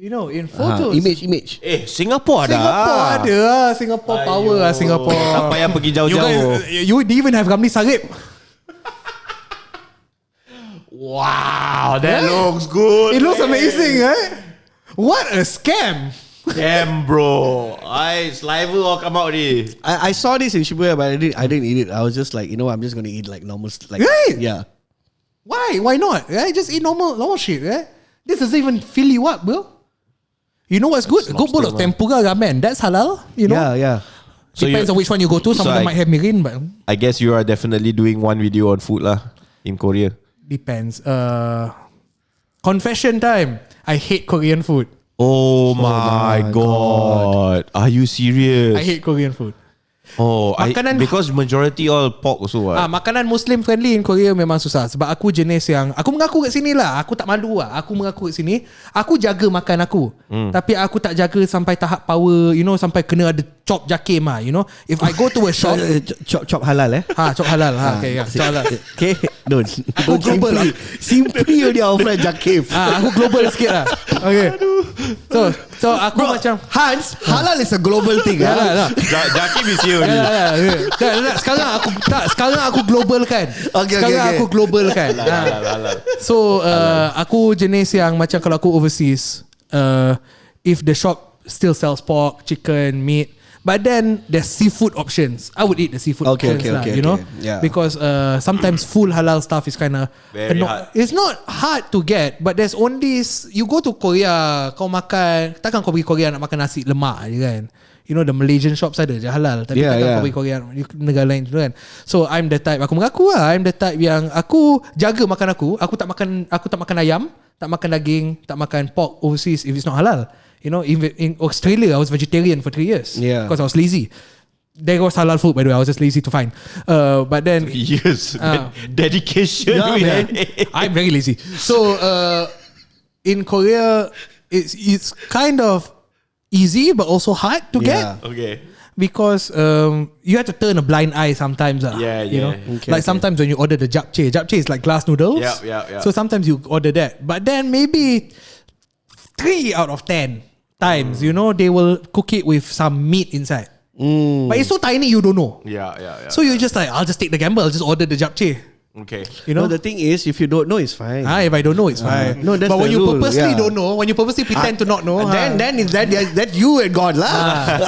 S1: You know, in photos.
S2: Image.
S3: Singapore ada.
S1: Singapore power lah, Singapore.
S3: Tak payah pergi
S1: You
S3: jauh-jauh.
S1: guys, you didn't even have Ramli Sarip.
S3: Wow, that looks good.
S1: It looks amazing, right? What a scam.
S3: Damn, bro. Saliva all come out already.
S2: I saw this in Shibuya, but I didn't eat it. I was just like, you know what, I'm just gonna eat like normal, like
S1: Right.
S2: yeah.
S1: Why not? Right? Just eat normal shit, right? This doesn't even fill you up, bro. You know what's good? Good bowl of tempura ramen. That's halal. You know.
S2: Yeah.
S3: So
S1: Depends on which one you go to. Some of them might have mirin, but
S3: I guess you are definitely doing one video on food lah in Korea.
S1: depends. Confession time. I hate Korean food.
S3: Oh my god. Are you serious?
S1: I hate Korean food.
S3: Oh,
S1: Makanan-
S3: because majority all pork also.
S1: Makanan Muslim friendly in Korea memang susah. Sebab aku jenis yang, aku mengaku kat sini lah, aku tak malu lah. Aku mengaku kat sini, aku jaga makan aku. Tapi aku tak jaga sampai tahap power, you know, sampai kena ada chop jakim lah, you know. If I go to a shop,
S2: chop halal
S1: chop halal. Okay, yeah, chop halal.
S2: Okay, don't
S1: global lah.
S2: Simply dia offer jakim.
S1: Aku global sikit lah. Okay. So aku macam
S2: Hans, halal is a global thing.
S3: Jakim is here.
S1: Sekarang aku globalkan. Aku globalkan. So aku jenis yang macam kalau aku overseas, if the shop still sells pork, chicken, meat, but then there's seafood options, I would eat the seafood options lah, you know.
S2: Yeah.
S1: Because sometimes full halal stuff is kind of
S3: hard.
S1: It's not hard to get, but there's only, you go to Korea, kau makan, takkan kau pergi Korea nak makan nasi lemak je kan. You know, the Malaysian shops ada je halal. Tapi kau pergi Korea, negara lain tu kan. So I'm the type, aku mengaku lah, I'm the type yang aku jaga makan aku. Aku tak makan ayam, tak makan daging, tak makan pork overseas if it's not halal. You know, in Australia I was vegetarian for 3 years because I was lazy. There was halal food, by the way. I was just lazy to find. But then
S3: years dedication.
S1: Man. I'm very lazy. So in Korea, it's kind of easy but also hard to get.
S3: Okay.
S1: Because you have to turn a blind eye sometimes. You know?
S2: Okay,
S1: like sometimes when you order the japchae is like glass noodles.
S3: Yeah.
S1: So sometimes you order that. But then maybe 3 out of 10 times, you know, they will cook it with some meat inside. But it's so tiny you don't know.
S3: Yeah.
S1: So you're just like, I'll just take the gamble. I'll just order the japchae.
S3: Okay.
S1: You know,
S2: the thing is, if you don't know, it's fine.
S1: if I don't know, it's fine.
S2: No, that's
S1: but when
S2: the
S1: you
S2: rule,
S1: purposely don't know, when you purposely pretend to not know,
S2: then is that you and God lah.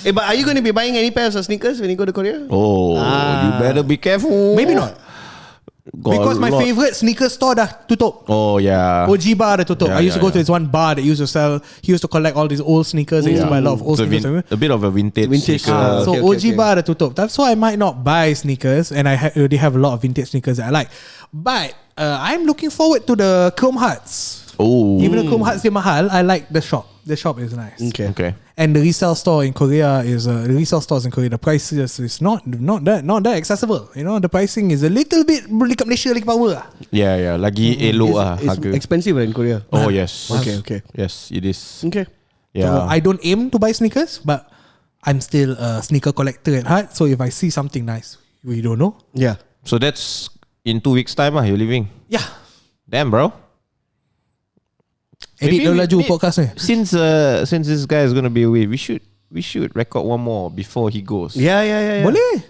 S2: But are you going to be buying any pairs of sneakers when you go to Korea?
S3: You better be careful.
S1: maybe not. Because my favorite sneaker store dah tutup.
S3: Oh yeah.
S1: OG bar dah tutup. I used to go to this one bar that used to sell. He used to collect all these old sneakers. He used to buy a lot of old sneakers.
S3: A bit of a vintage sneaker.
S1: So OG bar dah tutup. So I might not buy sneakers, and I already have a lot of vintage sneakers that I like. But I'm looking forward to the Chrome Hearts. Even though Chrome Hearts is mahal, I like the shop. The shop is nice.
S3: Okay.
S1: And the resale store in Korea is the prices is not that accessible. You know, the pricing is a little bit dekat Malaysia lagi power lah.
S3: Yeah. Lagi elok lah harga.
S2: It's expensive in Korea.
S3: Oh yes.
S2: Okay.
S3: Yes, it is.
S2: Okay.
S3: Yeah.
S1: So I don't aim to buy sneakers, but I'm still a sneaker collector at heart. So if I see something nice, we don't know.
S2: Yeah.
S3: So that's in 2 weeks time you're leaving.
S1: Yeah.
S3: Damn, bro.
S1: Edit dulu laju podcast ni.
S3: Since this guy is gonna be away, we should record one more before he goes.
S2: Yeah.
S1: Boleh.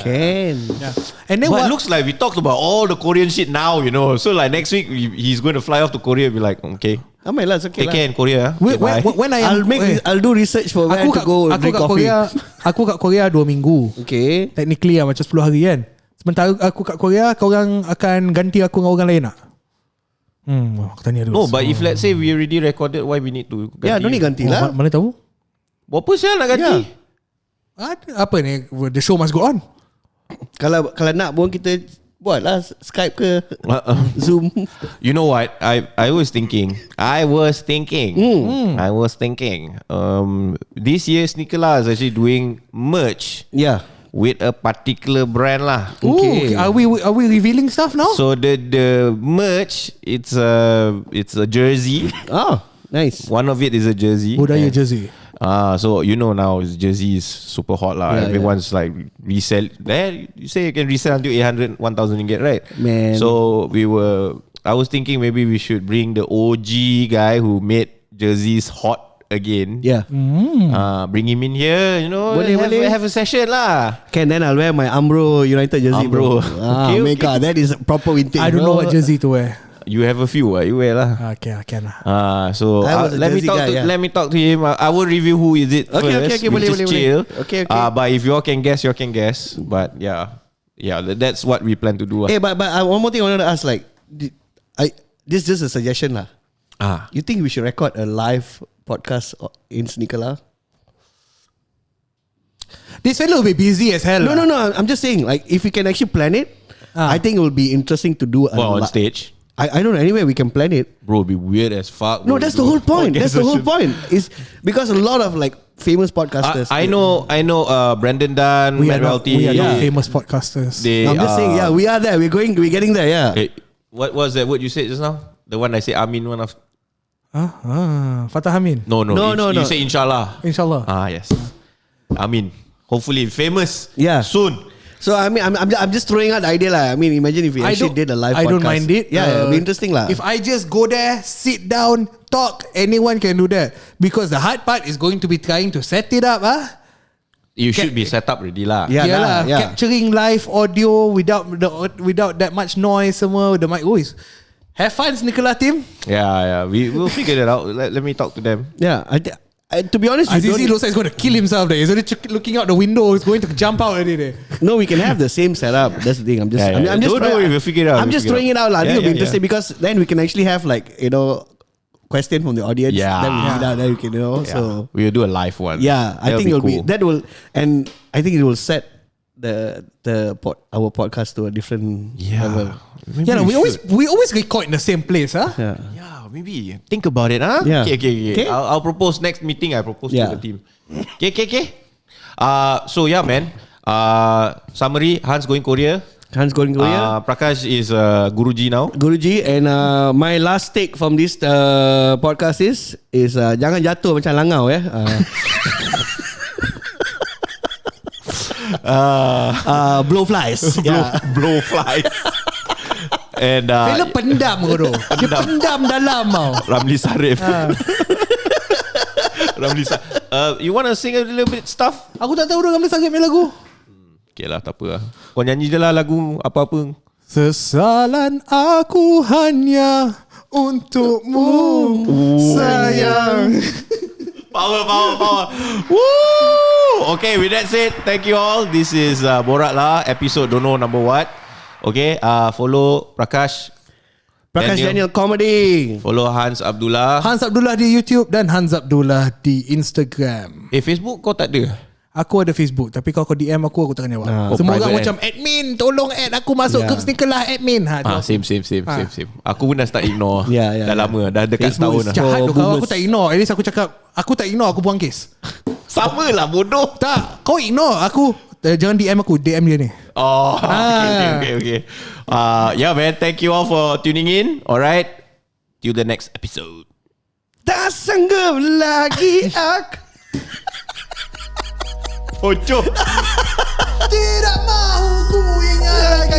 S2: Can.
S1: Yeah. And then
S3: But
S1: what?
S3: it looks like we talked about all the Korean shit now, you know. So like next week he's going to fly off to Korea. Be like, okay,
S2: Amai lah, it's okay
S3: take
S2: lah.
S3: care in Korea. Okay, bye.
S1: When
S2: I'll do research for where to go drink coffee.
S1: Aku kat Korea 2 minggu.
S2: Okay.
S1: Technically macam 10 hari kan. Sementara aku kat Korea, korang akan ganti aku dengan orang lain tak? Aku tanya dulu.
S3: No, but if let's say we already recorded, why we need to ganti?
S2: Yeah, no need ganti lah.
S1: Mana tahu?
S3: Apa sial nak ganti?
S1: Apa ni? The show must go on.
S2: Kalau nak pun kita buat lah Skype ke Zoom.
S3: You know what? I was thinking. This year SneakerLAH is actually doing merch.
S2: Yeah.
S3: With a particular brand lah.
S1: Okay. Are we revealing stuff now?
S3: So the merch, it's a jersey.
S2: Oh, nice.
S3: One of it is a jersey.
S1: Budaya jersey.
S3: So you know now jersey is super hot lah.
S2: Yeah,
S3: Everyone's like resell. There you say you can resell until 800, 1,000 ringgit, right?
S2: Man.
S3: So I was thinking maybe we should bring the OG guy who made jerseys hot again.
S2: Yeah.
S3: Bring him in here, you know.
S2: Boleh.
S3: Have a session lah.
S2: Then I'll wear my Umbro United jersey.
S3: Umbro.
S2: Okay. God, that is proper vintage.
S1: I don't know what jersey to wear.
S3: You have a few, you wear lah.
S1: Okay, I can lah.
S3: So let me talk to him. I will review who is it first.
S2: Okay,
S3: we'll
S2: boleh.
S3: just chill.
S2: Okay.
S3: But if you all can guess, you all can guess. But yeah, that's what we plan to do.
S2: Hey, but one more thing I wanted to ask, like, this is just a suggestion lah. You think we should record a live podcast in SneakerLAH?
S1: This fellow will be busy as hell.
S2: No. I'm just saying, like, if we can actually plan it, I think it will be interesting to do
S3: on stage.
S2: I don't know. Anyway, we can plan it.
S3: Bro, it'll be weird as fuck.
S2: No, that's the whole point. That's the whole point. Is because a lot of like famous podcasters.
S3: I know. Brandon Dunn,
S1: We are
S3: Matt Welty.
S1: not famous podcasters.
S2: I'm just saying. Yeah, we are there. We're getting there. Yeah.
S3: Hey, what was that? What you said just now? The one I say Amin one of.
S1: Fatah Amin.
S3: No. You say Inshallah.
S1: Inshallah.
S3: Yes. Amin. Hopefully famous.
S2: Yeah.
S3: Soon.
S2: So I mean, I'm just throwing out the idea lah. I mean, imagine if we actually did a live podcast.
S1: I don't mind it.
S2: Yeah, it'll be interesting lah.
S1: If I just go there, sit down, talk, anyone can do that. Because the hard part is going to be trying to set it up.
S3: You should be set up already lah.
S2: Yeah.
S1: Capturing live audio without that much noise. Semua the mic. Have fun, SneakerLAH team.
S3: Yeah. We'll figure that out. Let me talk to them.
S2: Yeah. To be honest,
S1: Azizi looks like he's going to kill himself there. He's only looking out the window. He's going to jump out already there.
S2: No, we can have the same setup. That's the thing. I'm just
S3: don't worry, we'll figure it out.
S2: I'm just throwing it out. I think it'll be interesting because then we can actually have like, question from the audience.
S3: Yeah.
S2: Then we read out, then we can, so
S3: we'll do a live one.
S2: Yeah, I think I think it will set our podcast to a different level.
S1: We always record in the same place, huh?
S3: Yeah, maybe think about it, huh?
S2: Yeah.
S3: Okay. I'll propose next meeting. I propose to the team. Okay. So yeah, man. Summary: Hans going Korea. Prakash is Guruji now.
S2: And my last take from this podcast is jangan jatuh macam langau blow flies.
S3: Blow flies. And
S1: Fela pendam tu. Dia pendam dalam tau.
S3: Ramli Sarif. Ramli Sarif. You want to sing a little bit stuff?
S1: Aku tak tahu Ramli Sarif punya lagu.
S3: Okay lah, tak apa lah. Kau nyanyi je lah lagu apa-apa.
S1: Sesalan aku hanya untukmu, sayang.
S3: Power. Woo! Okay, with that said, thank you all. This is BorakLAH, episode don't know number what. Okay, follow Prakash
S2: Daniel Comedy.
S3: Follow Hans Abdullah
S1: di YouTube dan Hans Abdullah di Instagram.
S3: Facebook kau tak ada?
S1: Aku ada Facebook, tapi kalau kau DM aku takkan jawab. Semua orang macam admin, tolong add aku masuk ke SneakerLAH admin.
S3: Same. Aku pun dah start ignore. Dah lama, dah dekat setahun dah.
S1: Jahat tu kau, aku tak ignore. At least aku cakap aku tak ignore, aku buang kes.
S3: Sama lah bodoh.
S1: Tak, kau ignore aku. Jangan DM aku, DM dia ni.
S3: Okay. Yeah man, thank you all for tuning in. Alright, till the next episode.
S2: Tak sanggup lagi aku.
S3: Pocok.
S1: Tidak mahu ku ingat lagi.